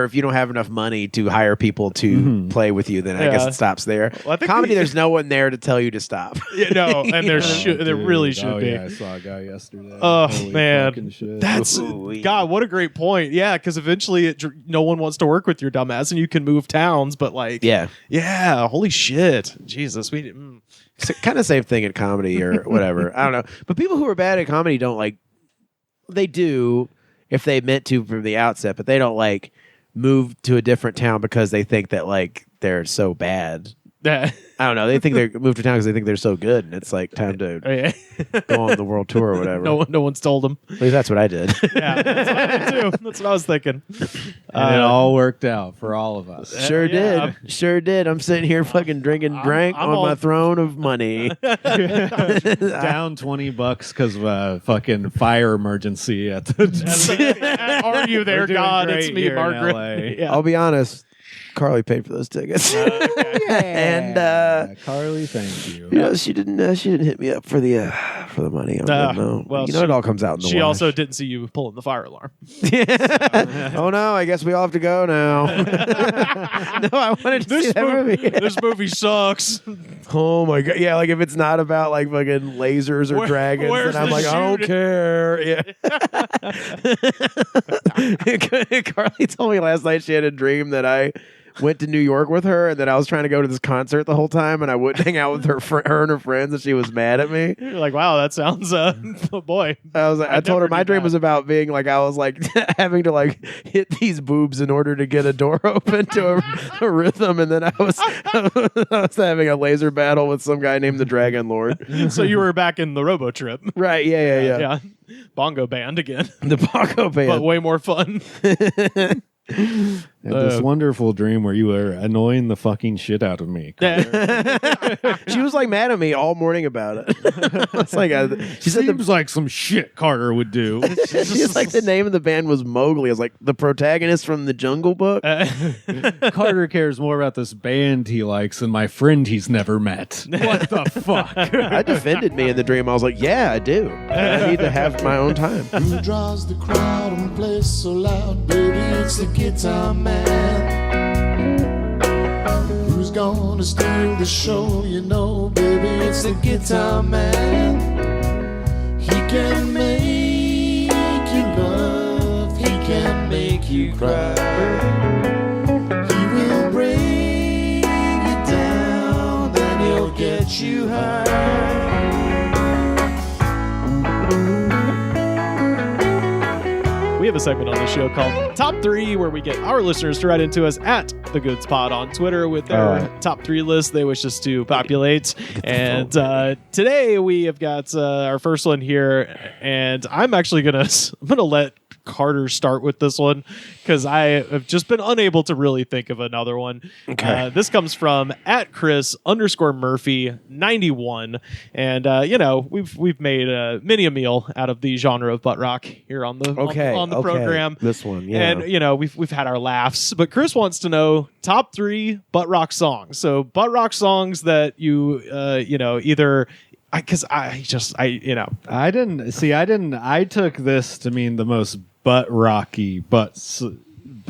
if you don't have enough money to hire people to play with you, then I guess it stops there. Well, I think comedy, there's no one there to tell you to stop. No, and there really should be. Yeah, I saw a guy yesterday. Oh Holy man, fucking shit. that's God. What a great point. Yeah, because eventually, no one wants to work with your dumbass, and you can move towns. But like, yeah. Holy shit, Jesus, we. Kind of same thing in comedy or whatever. I don't know. But people who are bad at comedy don't like. They do if they meant to from the outset, but they don't like move to a different town because they think that like they're so bad. I don't know. They think they moved to town because they think they're so good, and it's like time to go on the world tour or whatever. No one's told them. At least that's what I did. Yeah, that's what I did too. That's what I was thinking. And it all worked out for all of us. Sure Yeah. did. Sure did. I'm sitting here fucking drinking drank I'm on all- my throne of money. Down $20 because of a fucking fire emergency at the. Are you there, We're doing God? great It's me, here in Margaret. LA. Yeah. I'll be honest. Carly paid for those tickets. And Carly, thank you. she didn't hit me up for the money. I don't know. well, it all comes out in the She wash. also didn't see you pulling the fire alarm. Oh no, I guess we all have to go now. No, I wanted to see that movie. This movie sucks. Oh my god. Yeah, like if it's not about like fucking lasers or dragons, where's then I'm the like, I don't care. Yeah. Carly told me last night she had a dream that I went to New York with her and that I was trying to go to this concert the whole time and I wouldn't hang out with her and her friends and she was mad at me. You're like, wow, that sounds oh boy. I was like, I told her never my do dream that. was about being like I was like having to like hit these boobs in order to get a door open to a rhythm, and then I was having a laser battle with some guy named the Dragon Lord. So you were back in the Robo-trip. Right? Yeah. Yeah. Bongo band again. The Paco But band. way more fun. Had this wonderful dream where you were annoying the fucking shit out of me. She was like mad at me all morning about it. It's like she said Seems like some shit Carter would do. she's like the name of the band was Mowgli. I was like the protagonist from the Jungle Book. Carter cares more about this band he likes than my friend he's never met. What the fuck? I defended me in the dream. I was like, yeah, I do. I need to have my own time. Who draws the crowd and plays so loud? Baby, it's the guitar man. Who's gonna steal the show? You know, baby, it's the guitar man. He can make you love, he can make you cry. He will bring you down, then he'll get you high. We have a segment on the show called Top 3, where we get our listeners to write into us at The Goods Pod on Twitter with their top 3 list they wish us to populate. And today we have got our first one here, and I'm actually gonna let Carter start with this one because I have just been unable to really think of another one. Okay. This comes from @Chris_Murphy91, and we've made many a meal out of the genre of butt rock here on the program. This one, yeah. And we've had our laughs, but Chris wants to know top 3 butt rock songs. So butt rock songs that you either. I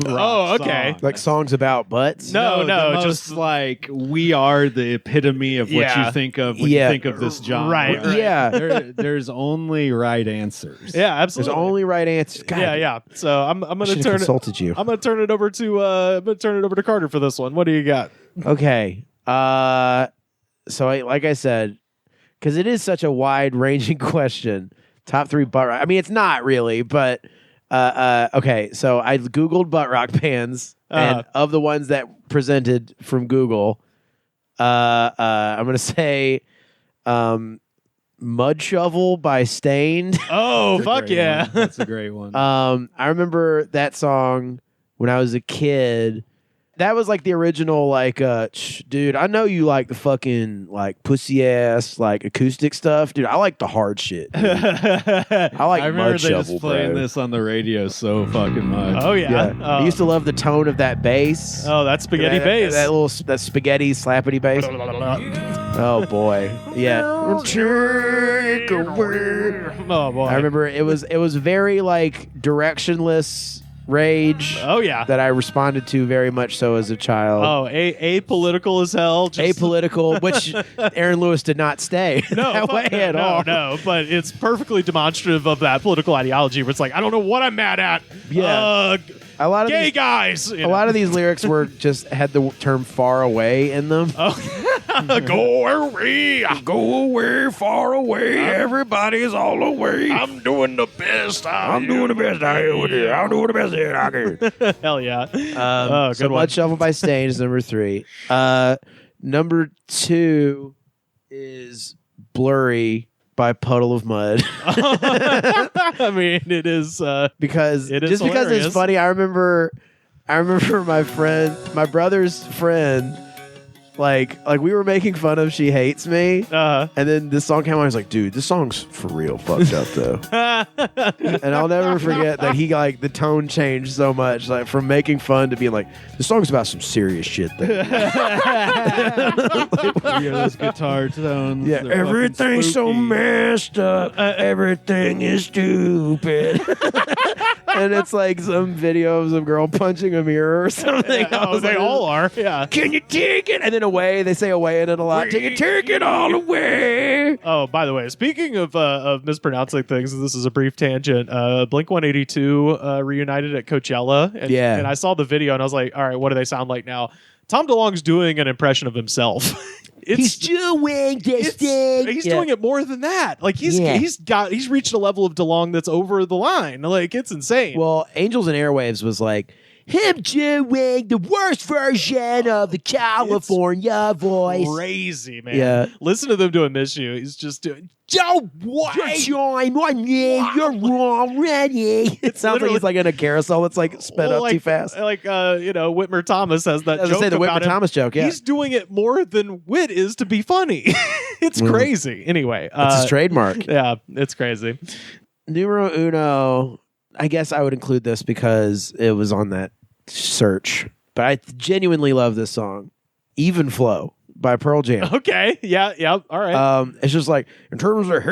rock okay. song. Like songs about butts? No, the just most, like we are the epitome of what you think of when you think of this genre. Right. Yeah. There's only right answers. yeah, There's absolutely. only right answers. God, yeah. So I'm gonna should've turn it. consulted you. I'm gonna turn it over to Carter for this one. What do you got? Okay. So like I said, because it is such a wide-ranging question. Top 3 butt rock. I mean, it's not really, but okay. So I Googled butt rock bands, and of the ones that presented from Google, I'm gonna say, Mud Shovel by Stained. Oh, That's a fuck great yeah! one. That's a great one. I remember that song when I was a kid. That was like the original, like, dude, I know you like the fucking, like, pussy ass, like, acoustic stuff. Dude, I like the hard shit. Dude. I like I remember Mud they Shovel, just playing bro. this on the radio so fucking much. Oh yeah. Yeah. I used to love the tone of that bass. Oh, that spaghetti that, bass. that spaghetti slappity bass. Oh boy, yeah. Oh boy. I remember it was very like directionless rage. Oh yeah. That I responded to very much so as a child. Oh, apolitical as hell. Just Apolitical, which Aaron Lewis did not stay No, that way at all. No, but it's perfectly demonstrative of that political ideology where it's like, I don't know what I'm mad at. Yeah. A lot of Gay these, guys. a lot of these lyrics were just had the term "far away" in them. Go away. Go away, far away. Everybody's all away. I'm doing the best. I'm doing the best I can with it. I'm doing the best I can. Hell yeah. So good one. Mud Shovel by Stain is number 3. Number 2 is Blurry by Puddle of Mud. I mean, it is. because It is just because hilarious. it's funny, I remember my brother's friend, like we were making fun of She Hates Me, and then this song came on. I was like, dude, this song's for real fucked up though. And I'll never forget that he like the tone changed so much, like from making fun to being like, this song's about some serious shit though. You hear those guitar tones. Yeah, they're fucking everything's so spooky. messed up. Everything is stupid. And it's like some video of some girl punching a mirror or something. I Oh, was they like, all are. Yeah. Can you take it? And then away. They say away in it a lot. Take it all away. Oh, by the way, speaking of mispronouncing things, this is a brief tangent. Blink 182 reunited at Coachella, and, Yeah. and I saw the video, and I was like, all right, what do they sound like now? Tom DeLonge's doing an impression of himself. He's doing this thing. He's Yeah. doing it more than that. Like he's reached a level of DeLonge that's over the line. Like it's insane. Well, Angels and Airwaves was like him doing the worst version of the California voice. Crazy, man. Yeah. Listen to them doing Miss You. He's just doing Joe White. You're wrong already. It sounds like he's like in a carousel that's like sped up too fast. Like Whitmer Thomas has that I was joke gonna say the about Whitmer him. Thomas joke, yeah. He's doing it more than Whit is to be funny. It's crazy. Anyway. That's his trademark. Yeah, it's crazy. Numero uno, I guess I would include this because it was on that search. But I genuinely love this song. Even Flow by Pearl Jam. Okay. Yeah. All right. It's just like in terms of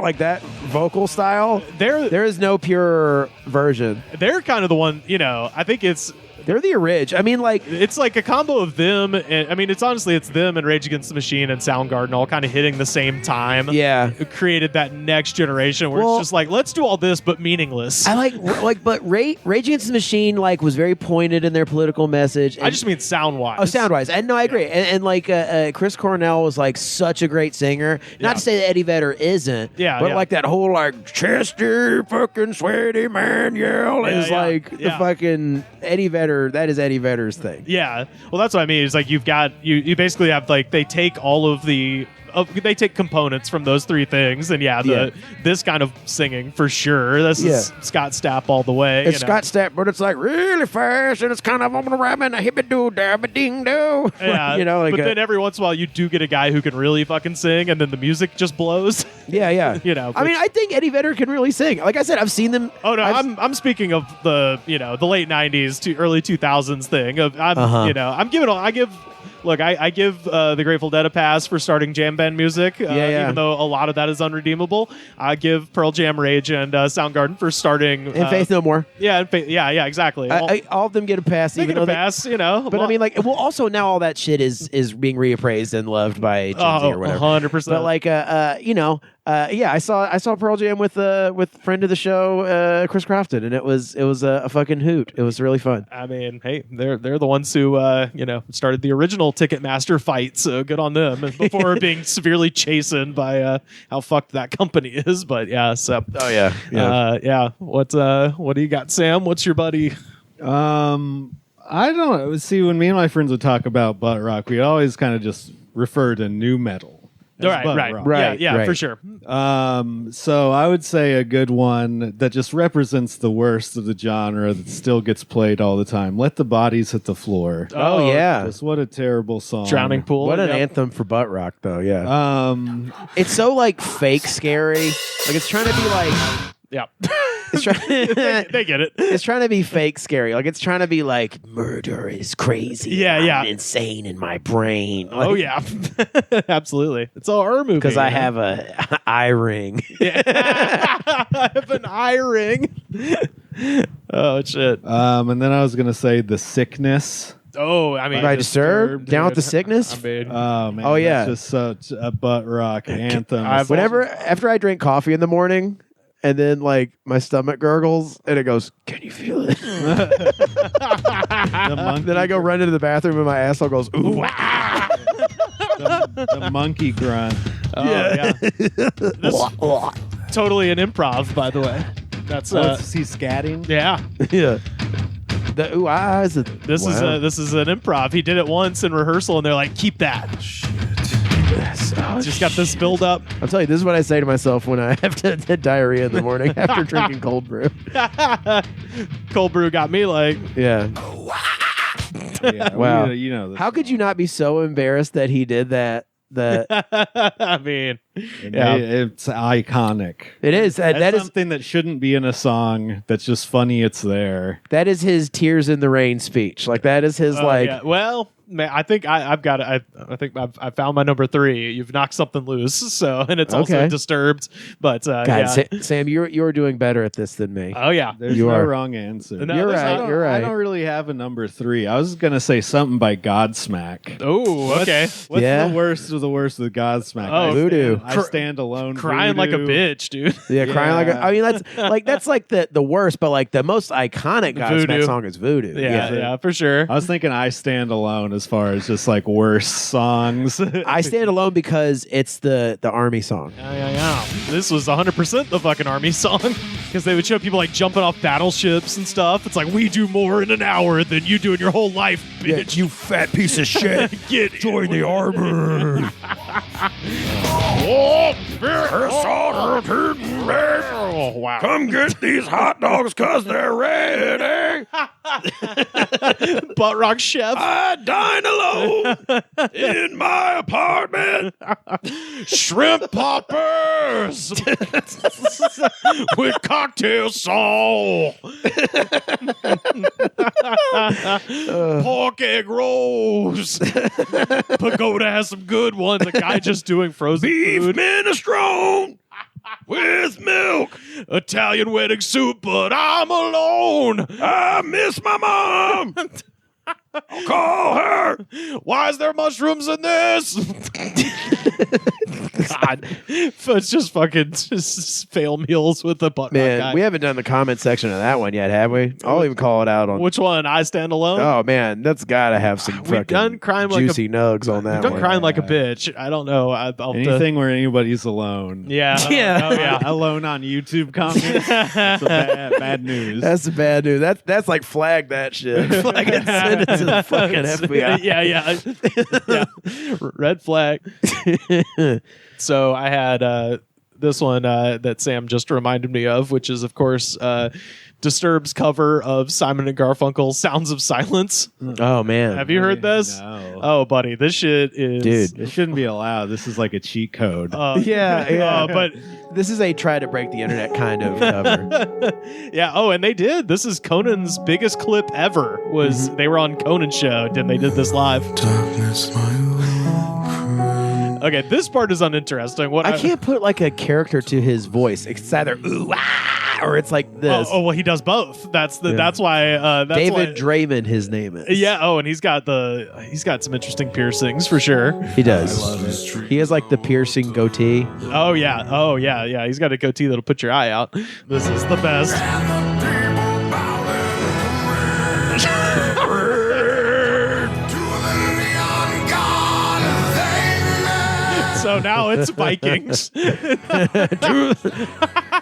like that vocal style, there is no pure version. They're kind of the one, I think They're the orig. I mean, like it's like a combo of them, and I mean, it's them and Rage Against the Machine and Soundgarden all kind of hitting the same time. Yeah. It created that next generation where it's just like, let's do all this but meaningless. I like, but Rage Against the Machine like was very pointed in their political message. I just mean sound wise. Oh, sound wise, and no, I agree. And like Chris Cornell was like such a great singer. Not to say that Eddie Vedder isn't. Yeah, but yeah. like that whole like Chester fucking sweaty man yell is like the fucking Eddie Vedder. That is Eddie Vedder's thing. Yeah. Well, that's what I mean. It's like you basically have like they take all of they take components from those three things, and this kind of singing for sure. This is Scott Stapp all the way. It's Scott Stapp, but it's like really fast, and it's kind of on the rabbit, a hippie doo dabba ding doo. Yeah, but then every once in a while you do get a guy who can really fucking sing, and then the music just blows. Yeah. I mean, I think Eddie Vedder can really sing. Like I said, I've seen them. Oh no, I'm speaking of the the late '90s to early 2000s thing. I give Look, I give the Grateful Dead a pass for starting jam band music, yeah. even though a lot of that is unredeemable. I give Pearl Jam, Rage, and Soundgarden for starting. And Faith No More. Yeah, yeah, exactly. All of them get a pass, They even get a though pass, you know. But I mean, like, well, also now all that shit is being reappraised and loved by Gen Z or whatever. 100%. But like, you know, yeah, I saw Pearl Jam with friend of the show, Chris Crofton, and it was a fucking hoot. It was really fun. I mean, hey, they're the ones who started the original Ticketmaster fight, so good on them. And before being severely chastened by how fucked that company is, but yeah. So Oh yeah, yeah. What do you got, Sam? What's your buddy? I don't know. See, when me and my friends would talk about butt rock, we always kind of just refer to new metal. as butt rock. Yeah, for sure. So I would say a good one that just represents the worst of the genre that still gets played all the time. Let the Bodies Hit the Floor. Oh yeah, Just what a terrible song. Drowning Pool. what an Yep. anthem for butt rock though. Yeah, it's so like fake scary. Like it's trying to be like Yeah. it's trying. They get it. It's trying to be fake scary. Like it's trying to be like murder is crazy. Yeah, yeah. I'm insane in my brain. Oh yeah. Absolutely. It's a horror movie. Because I have a eye ring. I have an eye ring. Oh shit. And then I was going to say The Sickness. Oh, I mean, By Disturbed? Down with the Sickness? I mean, Oh, man. Oh, yeah. That's just such a butt rock anthem. After I drink coffee in the morning, and then like my stomach gurgles, and it goes, "Can you feel it?" Then I go run into the bathroom, and my asshole goes, "Ooh!" Wow. the monkey grunt. oh, yeah. This totally an improv, by the way. That's Is he scatting? yeah. Yeah. The ooh eyes. This is an improv. He did it once in rehearsal, and they're like, "Keep that." Just got this build up. I'll tell you, this is what I say to myself when I have to diarrhea in the morning after drinking cold brew. Cold brew got me like, Yeah. Yeah, Wow. You know this How could you not be so embarrassed that he did that? I mean, yeah. It's iconic. It is. That's That is something that shouldn't be in a song. That's just funny. It's there. that is his tears in the rain speech. Like that is his like. Yeah. Well, man, I think I've got it. I think I've found my number 3. You've knocked something loose. So, and it's also Okay. Disturbed. But God, yeah. Sam, you're doing better at this than me. Oh yeah. There's You no are. wrong answer. No, You're there's right. not. You're right. I don't really have a number 3. I was gonna say something by Godsmack. Oh, okay. What's Yeah. the worst of the worst of Godsmack? Oh, Voodoo. I stand alone. Crying like a Voodoo. bitch, dude. Yeah, crying like Yeah. I mean that's like the worst, but like the most iconic Godsmack Voodoo. song is Voodoo. Yeah, for sure. I was thinking I stand alone as far as just like worst songs. I Stand Alone because it's the army song. Yeah. This was 100% the fucking army song because they would show people like jumping off battleships and stuff. It's like, we do more in an hour than you do in your whole life, bitch. you fat piece of shit. Get Join the army. Oh, wow. Come get these hot dogs because they're ready. Butt rock chef. I dine alone in my apartment. Shrimp poppers with cocktail sauce. Pork egg rolls. Pagoda has some good ones. A guy just doing frozen food. minestrone with milk. Italian wedding soup, but I'm alone. I miss my mom. I'll call her. Why is there mushrooms in this? God, it's just fucking just fail meals with the butt rock Man, guy. we haven't done the comment section of that one yet, have we? I'll even call it out on. Which one? I Stand Alone? Oh man, that's gotta have some We've fucking done Crime Like a- juicy nugs on that I've done one. crying like a bitch. I don't know. I'll Anything where anybody's alone. Yeah. Yeah. Oh, yeah. Alone on YouTube comments. That's bad news. That's the bad news. That's like flag that shit. Flag it, send it to the fucking FBI. Yeah. Red flag. So I had this one that Sam just reminded me of, which is, of course, Disturbed's cover of Simon and Garfunkel's Sounds of Silence. Oh, man. Have you heard this? No. Oh, buddy, this shit is... Dude. It shouldn't be allowed. This is like a cheat code. Yeah. but This is a try to break the internet kind of cover. yeah. Oh, and they did. This is Conan's biggest clip ever. Was they were on Conan's show and they did this live. Darkness, my old friend. Okay, this part is uninteresting. What I can't put like a character to his voice. It's either ooh ah or it's like this. Oh, well, he does both. That's why. That's David why, Draymond, his name is. Yeah. Oh, and he's got some interesting piercings for sure. He does. I love it. He has like the piercing goatee. Oh yeah. He's got a goatee that'll put your eye out. This is the best. So now it's Vikings.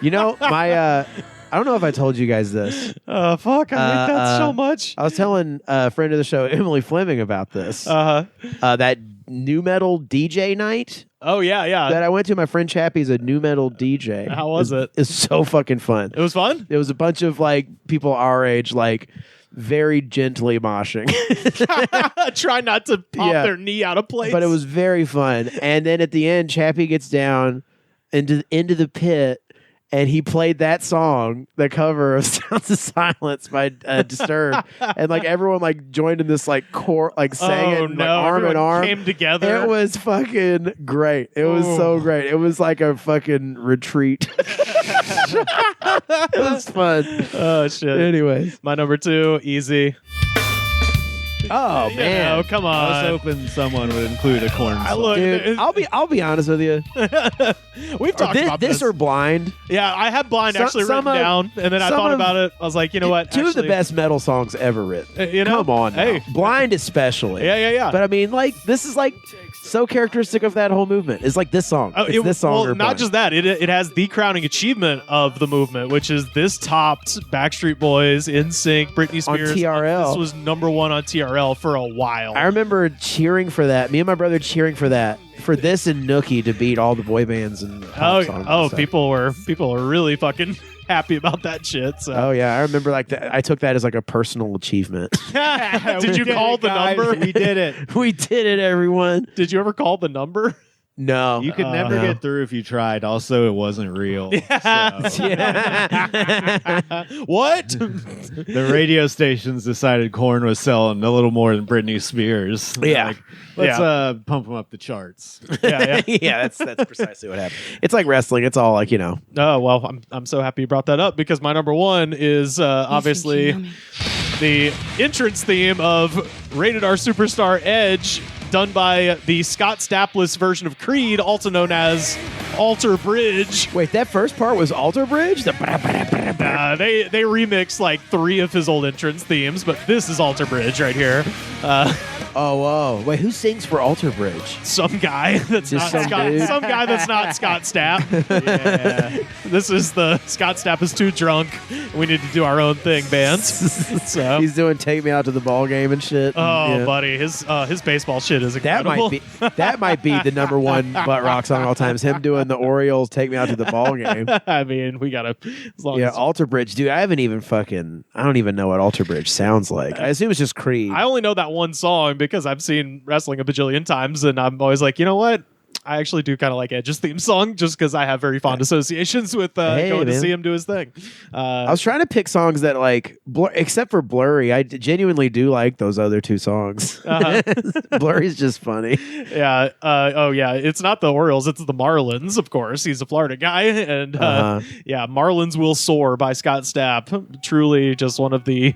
You know, my I don't know if I told you guys this. Fuck, I hate that so much. I was telling a friend of the show, Emily Fleming, about this. That new metal DJ night Oh yeah. that I went to. My friend Chappie's a new metal DJ. How was it? It's so fucking fun. It was fun? It was a bunch of like people our age, like very gently moshing. Try not to pop Yeah. their knee out of place. But it was very fun. And then at the end, Chappie gets down into the pit, and he played that song, the cover of Sounds of Silence by Disturbed, and like everyone like joined in this like core, like sang it, like, arm in everyone arm. came together. It was fucking great. It was so great. It was like a fucking retreat. It was fun. Oh shit. Anyways. My number 2, easy. Oh You man. know, come I was on. hoping someone would include a corn I song. look, Dude, I'll be honest with you. we've talked about this or Blind. yeah, I had Blind actually some written of- down, and then I some thought of- about it. I was like, you know what? Two of the Actually, best metal songs ever written. you know? Come on now. Hey. Blind especially. Yeah. But I mean, like, this is like so characteristic of that whole movement. It's like this song. It's this song. well, or not Blind. just that. It has the crowning achievement of the movement, which is this topped Backstreet Boys, NSYNC, Britney On Spears. TRL. This was number 1 on TRL for a while. I remember cheering for that. Me and my brother cheering for that. For this and Nookie to beat all the boy bands and pop songs and stuff. people were really fucking happy about that shit. So. Oh yeah, I remember like that. I took that as like a personal achievement. Did you call the number? We did it. We did it, everyone. Did you ever call the number? No, You could never no. get through if you tried. Also, it wasn't real. So, What? the radio stations decided Korn was selling a little more than Britney Spears. They're Yeah. like, let's pump them up the charts. yeah. yeah, that's precisely what happened. It's like wrestling. It's all like, you know. Oh well, I'm so happy you brought that up because my number 1 is obviously the entrance theme of Rated R Superstar Edge, done by the Scott Stapless version of Creed, also known as Alter Bridge. Wait, that first part was Alter Bridge? They remixed like 3 of his old entrance themes, but this is Alter Bridge right here. Oh, whoa. Wait, who sings for Alter Bridge? Some guy that's Just not some Scott. dude? Some guy that's not Scott Stapp. Yeah. This is the Scott Stapp is too drunk. We need to do our own thing, bands. So. He's doing Take Me Out to the Ball Game and shit. Oh, Yeah. buddy, his baseball shit is That incredible. might be the number 1 butt rock song of all time. Is him doing the Orioles Take Me Out to the Ball Game. I mean, we gotta. As long Yeah, as, Alter Bridge, dude. I don't even know what Alter Bridge sounds like. I assume it's just Creed. I only know that one song because I've seen wrestling a bajillion times, and I'm always like, you know what? I actually do kind of like Edge's theme song just because I have very fond associations with going to man. see him do his thing. I was trying to pick songs that like, except for Blurry, I genuinely do like those other 2 songs. Blurry's just funny. Yeah. Oh, yeah. It's not the Orioles. It's the Marlins, of course. He's a Florida guy. And yeah, Marlins Will Soar by Scott Stapp. Truly just one of the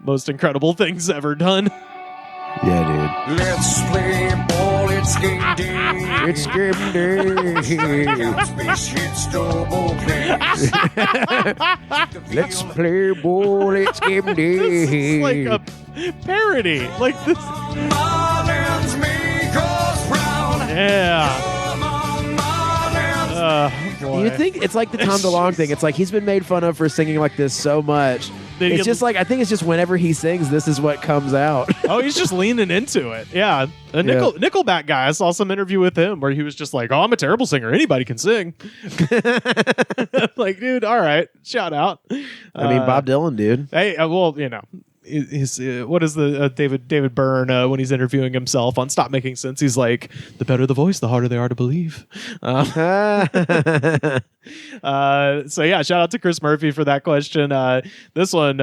most incredible things ever done. Yeah, dude. Let's play ball, it's game day. It's game day. Space hits double plays. Let's play ball. It's game day. This is like a parody. Like this. Marlins make us proud. Yeah. Come on, Marlins. Boy. You think it's like the Tom DeLonge thing. It's like he's been made fun of for singing like this so much It's just like, I think it's just whenever he sings, this is what comes out. Oh, he's just leaning into it. Yeah. Nickelback guy, I saw some interview with him where he was just like, oh, I'm a terrible singer. Anybody can sing. Like, dude, all right. Shout out. I mean, Bob Dylan, dude. Hey, well, his what is the David Byrne when he's interviewing himself on Stop Making Sense? He's like, the better the voice, the harder they are to believe. So yeah, shout out to Chris Murphy for that question. This one,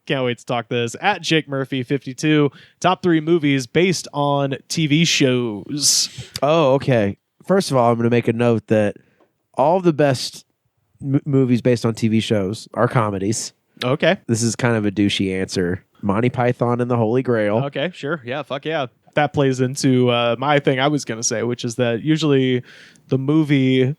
can't wait to talk this. At Jake Murphy 52, top 3 movies based on TV shows. Oh, okay. First of all, I'm going to make a note that all of the best movies based on TV shows are comedies. Okay. This is kind of a douchey answer. Monty Python and the Holy Grail. Okay, sure. Yeah, fuck yeah. That plays into my thing I was going to say, which is that usually the movie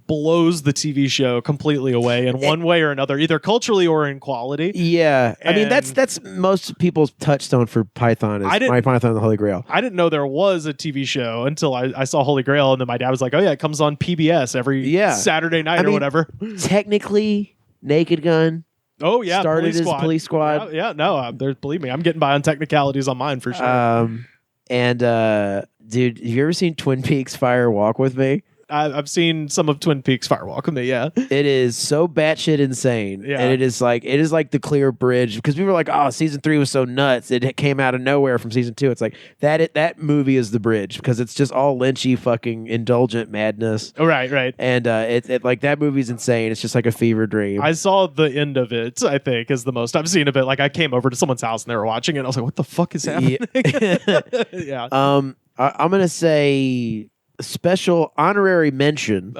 blows the TV show completely away in one way or another, either culturally or in quality. Yeah. I mean, that's most people's touchstone for Python is Monty Python and the Holy Grail. I didn't know there was a TV show until I saw Holy Grail, and then my dad was like, oh yeah, it comes on PBS every Saturday night or whatever. Technically, Naked Gun. Oh yeah, started as Police Squad. Believe me, I'm getting by on technicalities on mine for sure. Dude, have you ever seen Twin Peaks Fire Walk with Me? I've seen some of Twin Peaks Fire Walk with Me. Yeah, it is so batshit insane, and it is like the clear bridge because we were like, oh, season 3 was so nuts. It came out of nowhere from season 2. It's like that movie is the bridge because it's just all lynchy, fucking indulgent madness. Oh, right, and it like that movie's insane. It's just like a fever dream. I saw the end of it. I think is the most I've seen of it. Like I came over to someone's house and they were watching it. And I was like, what the fuck is happening? Yeah. I'm gonna say special honorary mention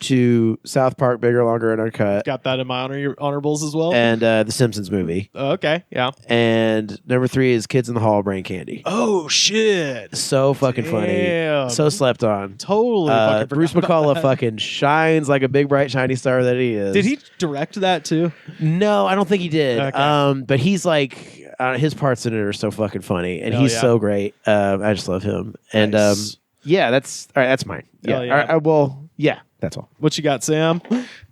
to South Park Bigger, Longer, and Uncut. Got that in my honorables as well. And the Simpsons movie. Okay, yeah. And number 3 is Kids in the Hall, Brain Candy. Oh, shit. So fucking funny. So slept on. Totally fucking Bruce McCullough fucking shines like a big, bright, shiny star that he is. Did he direct that too? No, I don't think he did. Okay. But he's like... his parts in it are so fucking funny. And he's so great. I just love him. And... Nice. Yeah, that's all right. That's mine. Yeah. Yeah, that's all. What you got, Sam?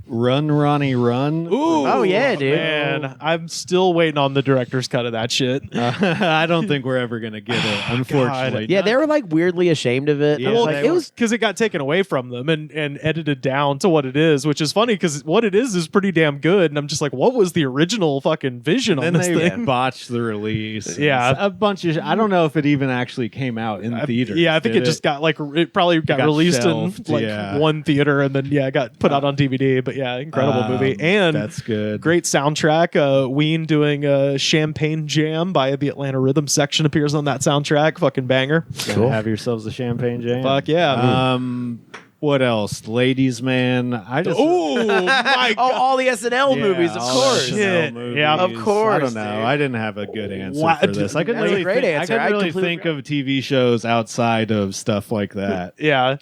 Run, Ronnie, Run. Ooh, oh yeah, dude. Man, I'm still waiting on the director's cut of that shit. I don't think we're ever gonna get it, unfortunately. Yeah, they were like weirdly ashamed of it. Yeah, well, it was because it got taken away from them and edited down to what it is, which is funny because what it is pretty damn good. And I'm just like, what was the original fucking vision on this thing? Botched the release. Yeah, a bunch of. I don't know if it even actually came out in theaters. Yeah, I think it just got like it probably got released shelved, in like one theater and then got put out on DVD. But yeah, incredible movie and that's good. Great soundtrack. Ween doing Champagne Jam by the Atlanta Rhythm Section appears on that soundtrack. Fucking banger. Cool. Have yourselves a champagne jam. Fuck yeah. What else? Ladies Man. My God. All the SNL movies, of course. Yeah, of course. I don't know. I didn't have a good answer for this. I couldn't That's really a great answer. I couldn't really think of TV shows outside of stuff like that. Yeah.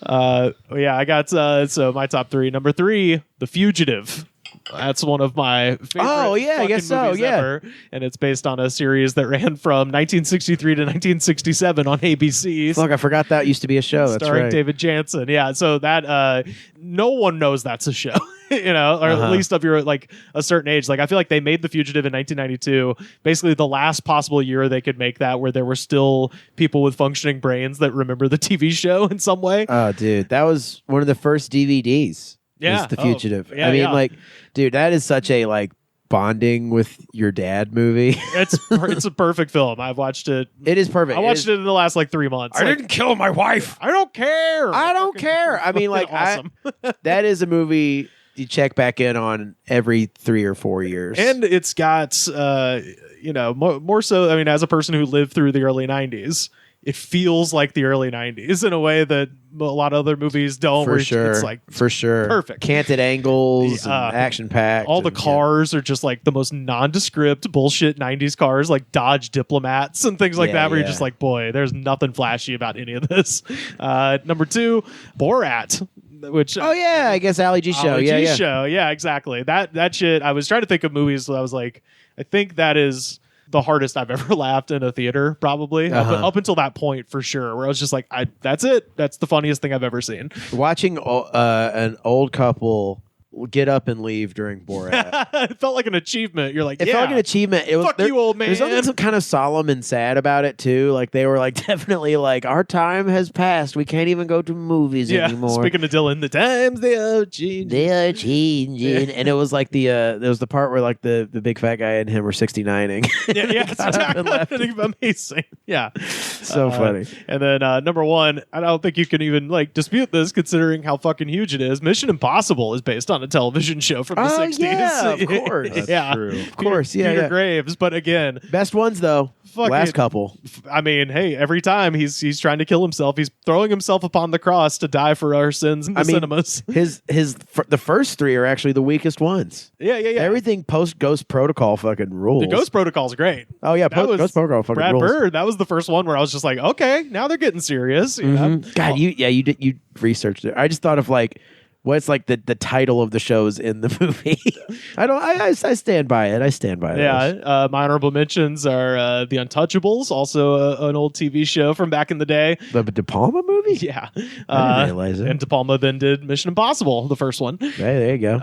I got so my top 3. Number 3, The Fugitive. That's one of my favorite I guess so. movies ever. And it's based on a series that ran from 1963 to 1967 on ABC. Fuck, I forgot that used to be a show. That's starring right. David Jansen. Yeah, so that no one knows that's a show. Or at least if you're like a certain age. Like I feel like they made The Fugitive in 1992, basically the last possible year they could make that, where there were still people with functioning brains that remember the TV show in some way. Oh, dude, that was one of the first DVDs. Yeah, is The Fugitive. Yeah, I mean, like, dude, that is such a like bonding with your dad movie. It's a perfect film. I've watched it. It is perfect. I watched it in the last like 3 months. I didn't kill my wife. I don't care. I don't care. I mean, like, awesome. That is a movie you check back in on every 3 or 4 years, and it's got more so. I mean, as a person who lived through the early 90s. It feels like the early 90s in a way that a lot of other movies don't. For sure. It's like perfect. Canted angles, and action packed. All the cars are just like the most nondescript bullshit 90s cars, like Dodge Diplomats and things like that, where you're just like, boy, there's nothing flashy about any of this. Number 2, Borat. Which I guess Ali G show. Show. Yeah, exactly. That shit. I was trying to think of movies that I was like, I think that is the hardest I've ever laughed in a theater, probably up until that point, for sure. Where I was just like, that's it. That's the funniest thing I've ever seen. Watching an old couple get up and leave during Borat. It felt like an achievement. You're like, It felt like an achievement. It was Fuck you, old man. There's something so kind of solemn and sad about it too. Like they were like definitely like our time has passed. We can't even go to movies anymore. Speaking of Dylan, the times they are changing. They are changing, and it was like there was the part where like the big fat guy and him were 69ing. Yeah, it's exactly amazing. Yeah, so funny. And then number one, I don't think you can even like dispute this, considering how fucking huge it is. Mission Impossible is based on a television show from the 60s. Yeah, of course. That's true. Of course, yeah. Peter Graves, but again, Best ones though. Last couple. I mean, hey, every time he's trying to kill himself, he's throwing himself upon the cross to die for our sins in the cinemas. The first three are actually the weakest ones. Yeah. Everything post Ghost Protocol fucking rules. The Ghost Protocol's great. Oh yeah, Ghost Protocol fucking Brad rules. Bird. That was the first one where I was just like, okay, now they're getting serious. You know? God, you researched it. I just thought of like what's like the title of the shows in the movie. I stand by it. I stand by it. Yeah, my honorable mentions are The Untouchables, also an old TV show from back in the day. The De Palma movie? Yeah. I didn't realize it. And De Palma then did Mission Impossible, the first one. Hey, there you go.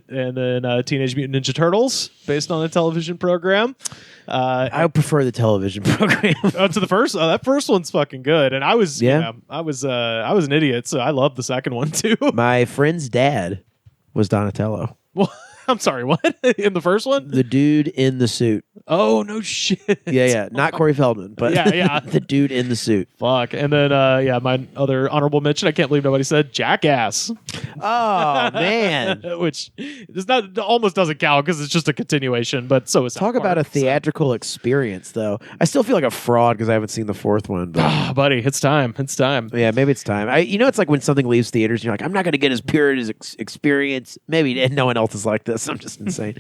And then Teenage Mutant Ninja Turtles, based on a television program. I prefer the television program. To the first, that first one's fucking good. And I was, Yeah. I was an idiot, so I loved the second one too. My friend's dad was Donatello. Well, I'm sorry, what? In the first one? The dude in the suit. Oh, no shit. Yeah. Not Corey Feldman, but Yeah. the dude in the suit. Fuck. And then, my other honorable mention, I can't believe nobody said Jackass. Oh, man. Which almost doesn't count because it's just a continuation, but so is South Talk about Park, a theatrical experience, though. I still feel like a fraud because I haven't seen the fourth one. But buddy, it's time. yeah, maybe it's time. It's like when something leaves theaters, you're like, I'm not going to get as pure as experience. Maybe no one else is like this. I'm just insane.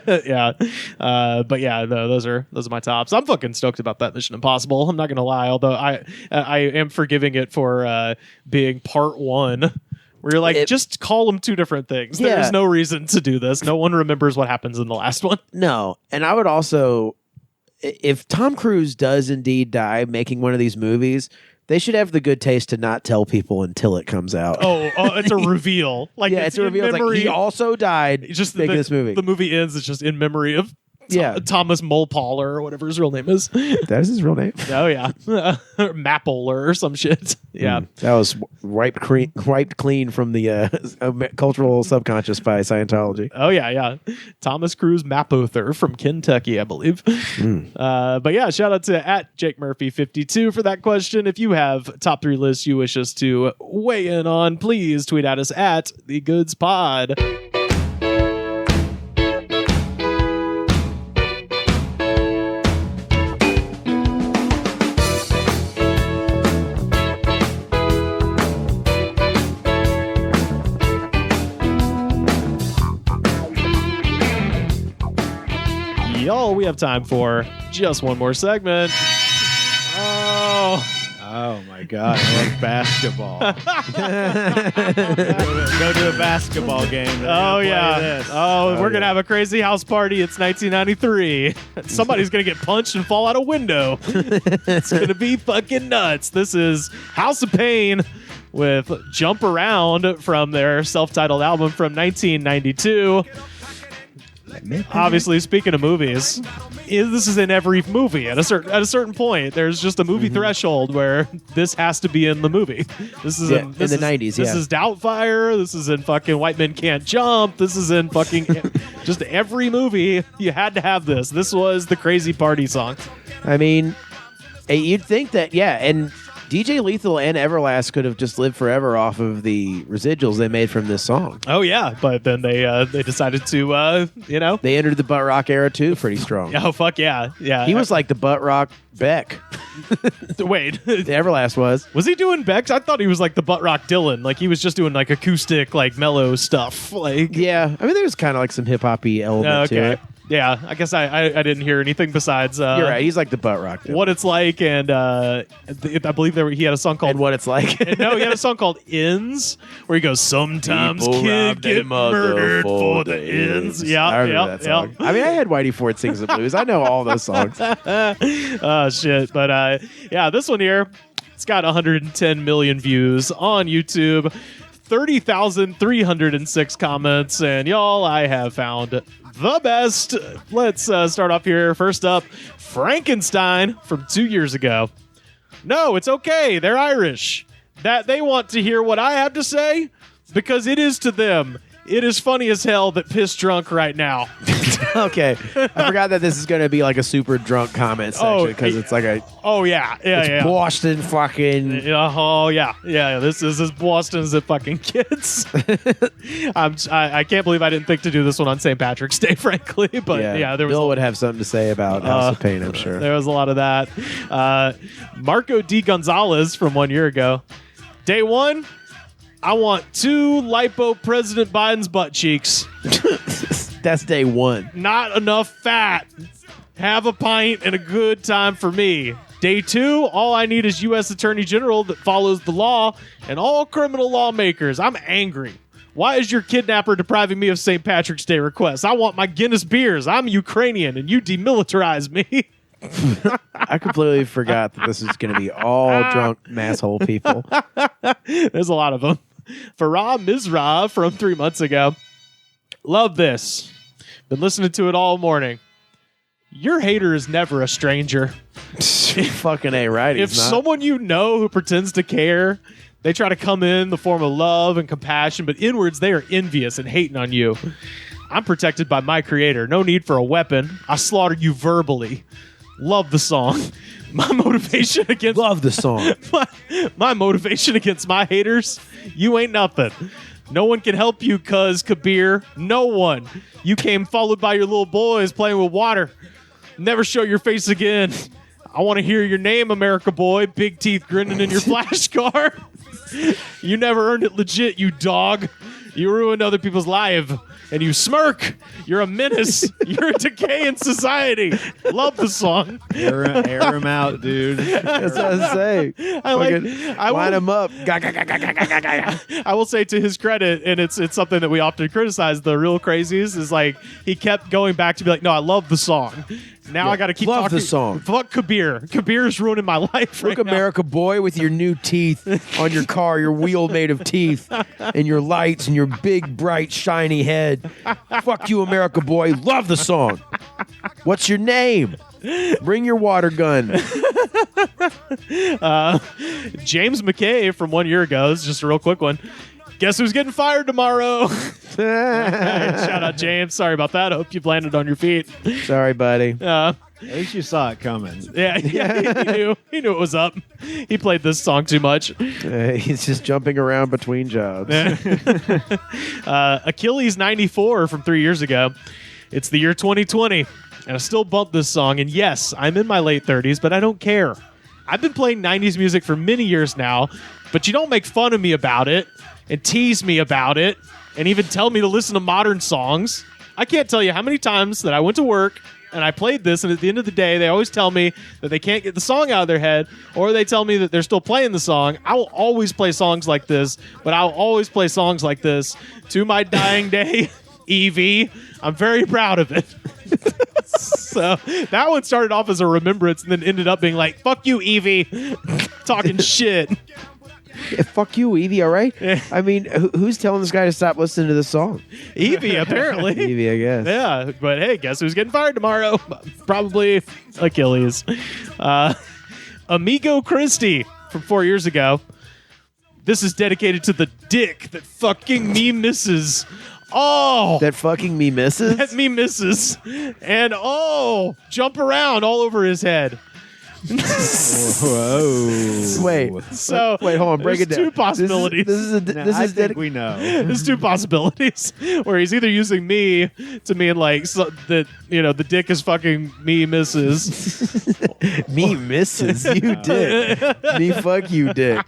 Yeah. But yeah, those are my tops. I'm fucking stoked about that Mission Impossible. I'm not going to lie, although I am forgiving it for being part one. Where you're like, just call them two different things. Yeah. There's no reason to do this. No one remembers what happens in the last one. No. And I would also, if Tom Cruise does indeed die making one of these movies, they should have the good taste to not tell people until it comes out. Oh, it's a reveal. Like, yeah, it's a reveal. It's like, he also died just making this movie. The movie ends. It's just in memory of Thomas Mulpaller or whatever his real name is. That is his real name. Oh yeah, Mapple or some shit. Yeah, that was wiped clean from the cultural subconscious by Scientology. Oh yeah. Thomas Cruise Mapother from Kentucky, I believe. But yeah, shout out to @JakeMurphy52 for that question. If you have top 3 lists you wish us to weigh in on, please tweet at us at @TheGoodsPod. Y'all, we have time for just one more segment. Oh my God, I love basketball. Go to a basketball game. Oh yeah. We're gonna have a crazy house party. It's 1993. Somebody's gonna get punched and fall out a window. It's gonna be fucking nuts. This is House of Pain with Jump Around from their self-titled album from 1992. Obviously, speaking of movies, this is in every movie. At a certain point, there's just a movie threshold where this has to be in the movie. This is in the 90s. This is Doubtfire. This is in fucking White Men Can't Jump. This is in fucking just every movie. You had to have this. This was the crazy party song. I mean, you'd think that, and DJ Lethal and Everlast could have just lived forever off of the residuals they made from this song. Oh yeah, but then they decided to they entered the butt rock era too pretty strong. Oh fuck yeah. He was like the butt rock Beck. Wait, the Everlast was he doing Beck? I thought he was like the butt rock Dylan. Like he was just doing like acoustic, like mellow stuff. Like I mean, there's kind of like some hip hoppy element to it. Yeah, I guess I didn't hear anything besides. You're right. He's like the butt rock. What It's Like, and I believe he had a song called What It's Like. No, he had a song called Ends, where he goes, "Sometimes kids get murdered for the ends." Yeah, I remember that song. I mean, I had Whitey Ford Sings the Blues. I know all those songs. Oh shit! But this one here, it's got 110 million views on YouTube. 30,306 comments, and y'all, I have found the best. Let's start off here. First up, Frankenstein from 2 years ago. No, it's okay. They're Irish. That they want to hear what I have to say because it is to them. It is funny as hell that piss drunk right now. Okay. I forgot that this is going to be like a super drunk comment section because it's like a... Oh, yeah. Yeah. Boston fucking... Oh, yeah. This is as Boston as it fucking gets. I can't believe I didn't think to do this one on St. Patrick's Day, frankly. But yeah, there was... Bill would have something to say about House of Pain, I'm sure. There was a lot of that. Marco D. Gonzalez from 1 year ago. Day one, I want 2 lipo President Biden's butt cheeks. That's day one. Not enough fat. Have a pint and a good time for me. Day 2, all I need is U.S. Attorney General that follows the law and all criminal lawmakers. I'm angry. Why is your kidnapper depriving me of St. Patrick's Day requests? I want my Guinness beers. I'm Ukrainian and you demilitarize me. I completely forgot that this is going to be all drunk masshole people. There's a lot of them. Farah Mizra from 3 months ago. Love this. Been listening to it all morning. Your hater is never a stranger. Fucking A, right? If someone you know who pretends to care, they try to come in the form of love and compassion, but inwards they are envious and hating on you. I'm protected by my creator. No need for a weapon. I slaughter you verbally. Love the song. My motivation against... Love the song. my motivation against my haters, you ain't nothing. No one can help you, cuz, Kabir. No one. You came followed by your little boys playing with water. Never show your face again. I want to hear your name, America boy. Big teeth grinning in your flash car. You never earned it legit, you dog. You ruined other people's lives. And you smirk. You're a menace. You're a decay in society. Love the song. Air him out, dude. That's what I was saying. Line him up. I will say to his credit, and it's something that we often criticize the real crazies, is like he kept going back to be like, no, I love the song. Now I got to keep love talking. the song. Fuck Kabir. Kabir's ruining my life. Look, right now. America boy, with your new teeth on your car, your wheel made of teeth, and your lights and your big, bright, shiny head. Fuck you, America boy. Love the song. What's your name? Bring your water gun. James McKay from 1 year ago. This is just a real quick one. Guess who's getting fired tomorrow? Shout out, James. Sorry about that. Hope you've landed on your feet. Sorry, buddy. At least you saw it coming. Yeah, he knew it was up. He played this song too much. He's just jumping around between jobs. Achilles 94 from 3 years ago. It's the year 2020, and I still bump this song. And yes, I'm in my late 30s, but I don't care. I've been playing 90s music for many years now, but you don't make fun of me about it and tease me about it and even tell me to listen to modern songs. I can't tell you how many times that I went to work and I played this, and at the end of the day, they always tell me that they can't get the song out of their head, or they tell me that they're still playing the song. I will always play songs like this, but I'll always play songs like this to my dying day. Evie, I'm very proud of it. So that one started off as a remembrance and then ended up being like, fuck you, Evie. Talking shit. Yeah, fuck you, Evie, all right? Yeah. I mean, who's telling this guy to stop listening to the song? Evie, apparently. Evie, I guess. Yeah, but hey, guess who's getting fired tomorrow? Probably Achilles. Amigo Christie from 4 years ago. This is dedicated to the dick that fucking me misses. Oh! That fucking me misses? That me misses. And jump around all over his head. Whoa. Wait, hold on, break it down. Two possibilities. I think we know. There's two possibilities where he's either using me to mean like that, the dick is fucking me misses. Me misses? You dick. Me fuck you dick.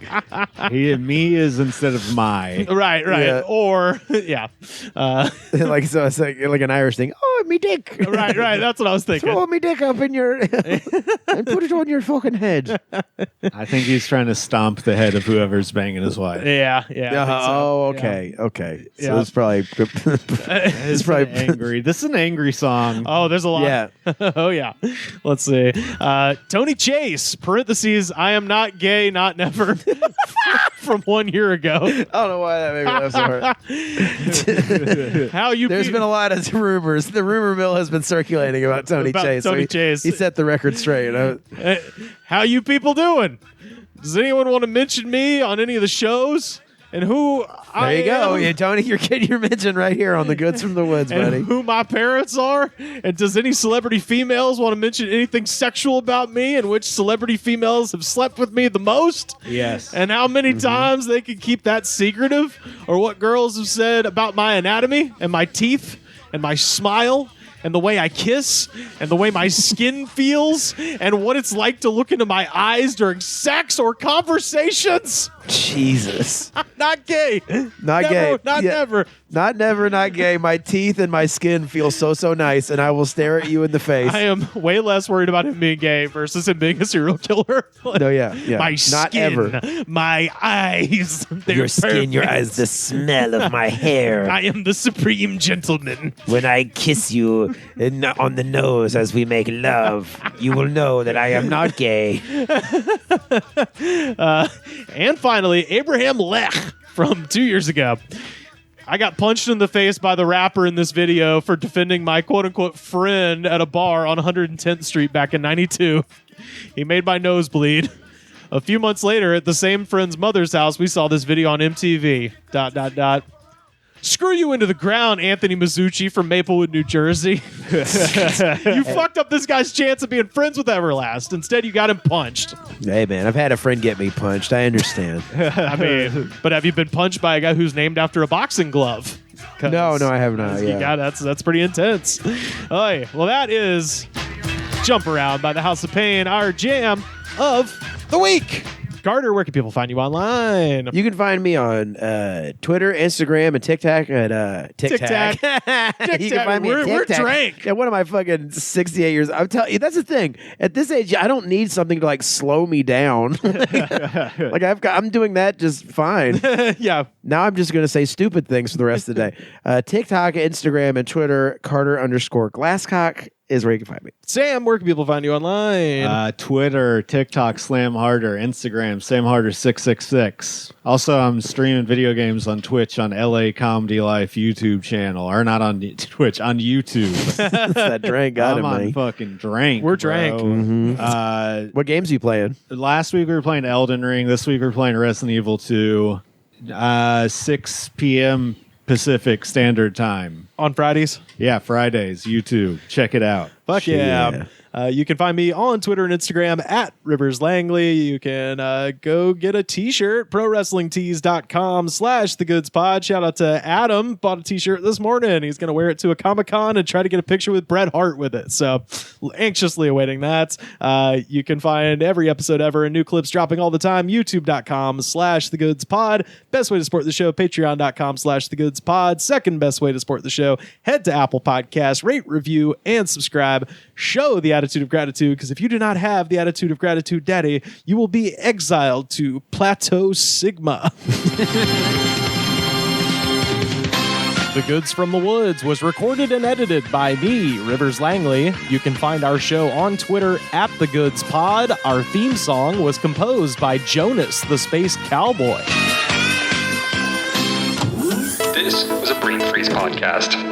Me is instead of my. Right. Yeah. Or, yeah. Like, so it's like an Irish thing. Oh, me dick. Right. That's what I was thinking. Throw me dick up in your... and put it on your fucking head. I think he's trying to stomp the head of whoever's banging his wife. Yeah. I think so. Okay. Okay. So Yeah. it's probably... It's probably angry. This is an angry song. Oh, there's a lot. Yeah. Oh, yeah. Let's see. Tony Chase, parentheses, I am not gay, not never. from 1 year ago. I don't know why that made me laugh so hard. How you There's been a lot of rumors. The rumor mill has been circulating about Tony Chase. Tony Chase. He set the record straight. How you people doing? Does anyone want to mention me on any of the shows? And who There you go. Yeah, Tony, you're getting your mention right here on the Goods from the Woods, and buddy. who my parents are? And does any celebrity females want to mention anything sexual about me? And which celebrity females have slept with me the most? Yes. And how many times they can keep that secretive? Or what girls have said about my anatomy and my teeth and my smile and the way I kiss and the way my skin feels and what it's like to look into my eyes during sex or conversations? Jesus. Not gay. Not Never, gay. Not Yeah. never. Not never, not gay. My teeth and my skin feel so nice, and I will stare at you in the face. I am way less worried about him being gay versus him being a serial killer. No, yeah. My Not skin, ever. my eyes, they're Your skin, your perfect. eyes, the smell of my hair. I am the supreme gentleman. When I kiss you on the nose as we make love, you will know that I am not gay. And finally, Abraham Lech from 2 years ago. I got punched in the face by the rapper in this video for defending my quote-unquote friend at a bar on 110th Street back in 92. He made my nose bleed. A few months later, at the same friend's mother's house, we saw this video on MTV. ... Screw you into the ground, Anthony Mizzucci from Maplewood, New Jersey. You fucked up this guy's chance of being friends with Everlast. Instead, you got him punched. Hey, man, I've had a friend get me punched. I understand. I mean, but have you been punched by a guy who's named after a boxing glove? No, I have not. You Yeah. got that's pretty intense. Oy, well, that is Jump Around by the House of Pain, our jam of the week. Carter, where can people find you online? You can find me on Twitter, Instagram, and TikTok at TikTok. You can find me at We're TikTok. drank. Yeah, what am I fucking 68 years? I'm telling you, that's the thing. At this age, I don't need something to like slow me down. Like I'm doing that just fine. Yeah. Now I'm just gonna say stupid things for the rest of the day. TikTok, Instagram, and Twitter. Carter_Glasscock is where you can find me. Sam, where can people find you online? Twitter, TikTok, Slam Harder, Instagram, Sam Harder 666. Also, I'm streaming video games on Twitch on LA Comedy Life YouTube channel, or not on Twitch, on YouTube. That drank got I'm him, on man. fucking drank. We're bro. drank. What games are you playing? Last week we were playing Elden Ring. This week we're playing Resident Evil 2. 6 p.m. Pacific Standard Time. On Fridays? Yeah, Fridays, YouTube. Check it out. Fuck yeah. You can find me on Twitter and Instagram at Rivers Langley. You can go get a t-shirt, prowrestlingtees.com/thegoodspod. Shout out to Adam. Bought a t-shirt this morning. He's going to wear it to a Comic-Con and try to get a picture with Bret Hart with it. So anxiously awaiting that. You can find every episode ever and new clips dropping all the time. YouTube.com/thegoodspod. Best way to support the show, patreon.com/thegoodspod. Second best way to support the show, head to Apple Podcasts, rate, review, and subscribe. Show the attitude of gratitude, because if you do not have the attitude of gratitude, Daddy, you will be exiled to Plateau Sigma. The Goods from the Woods was recorded and edited by me, Rivers Langley. You can find our show on Twitter at The Goods Pod. Our theme song was composed by Jonas, the Space Cowboy. This was a Brain Freeze podcast.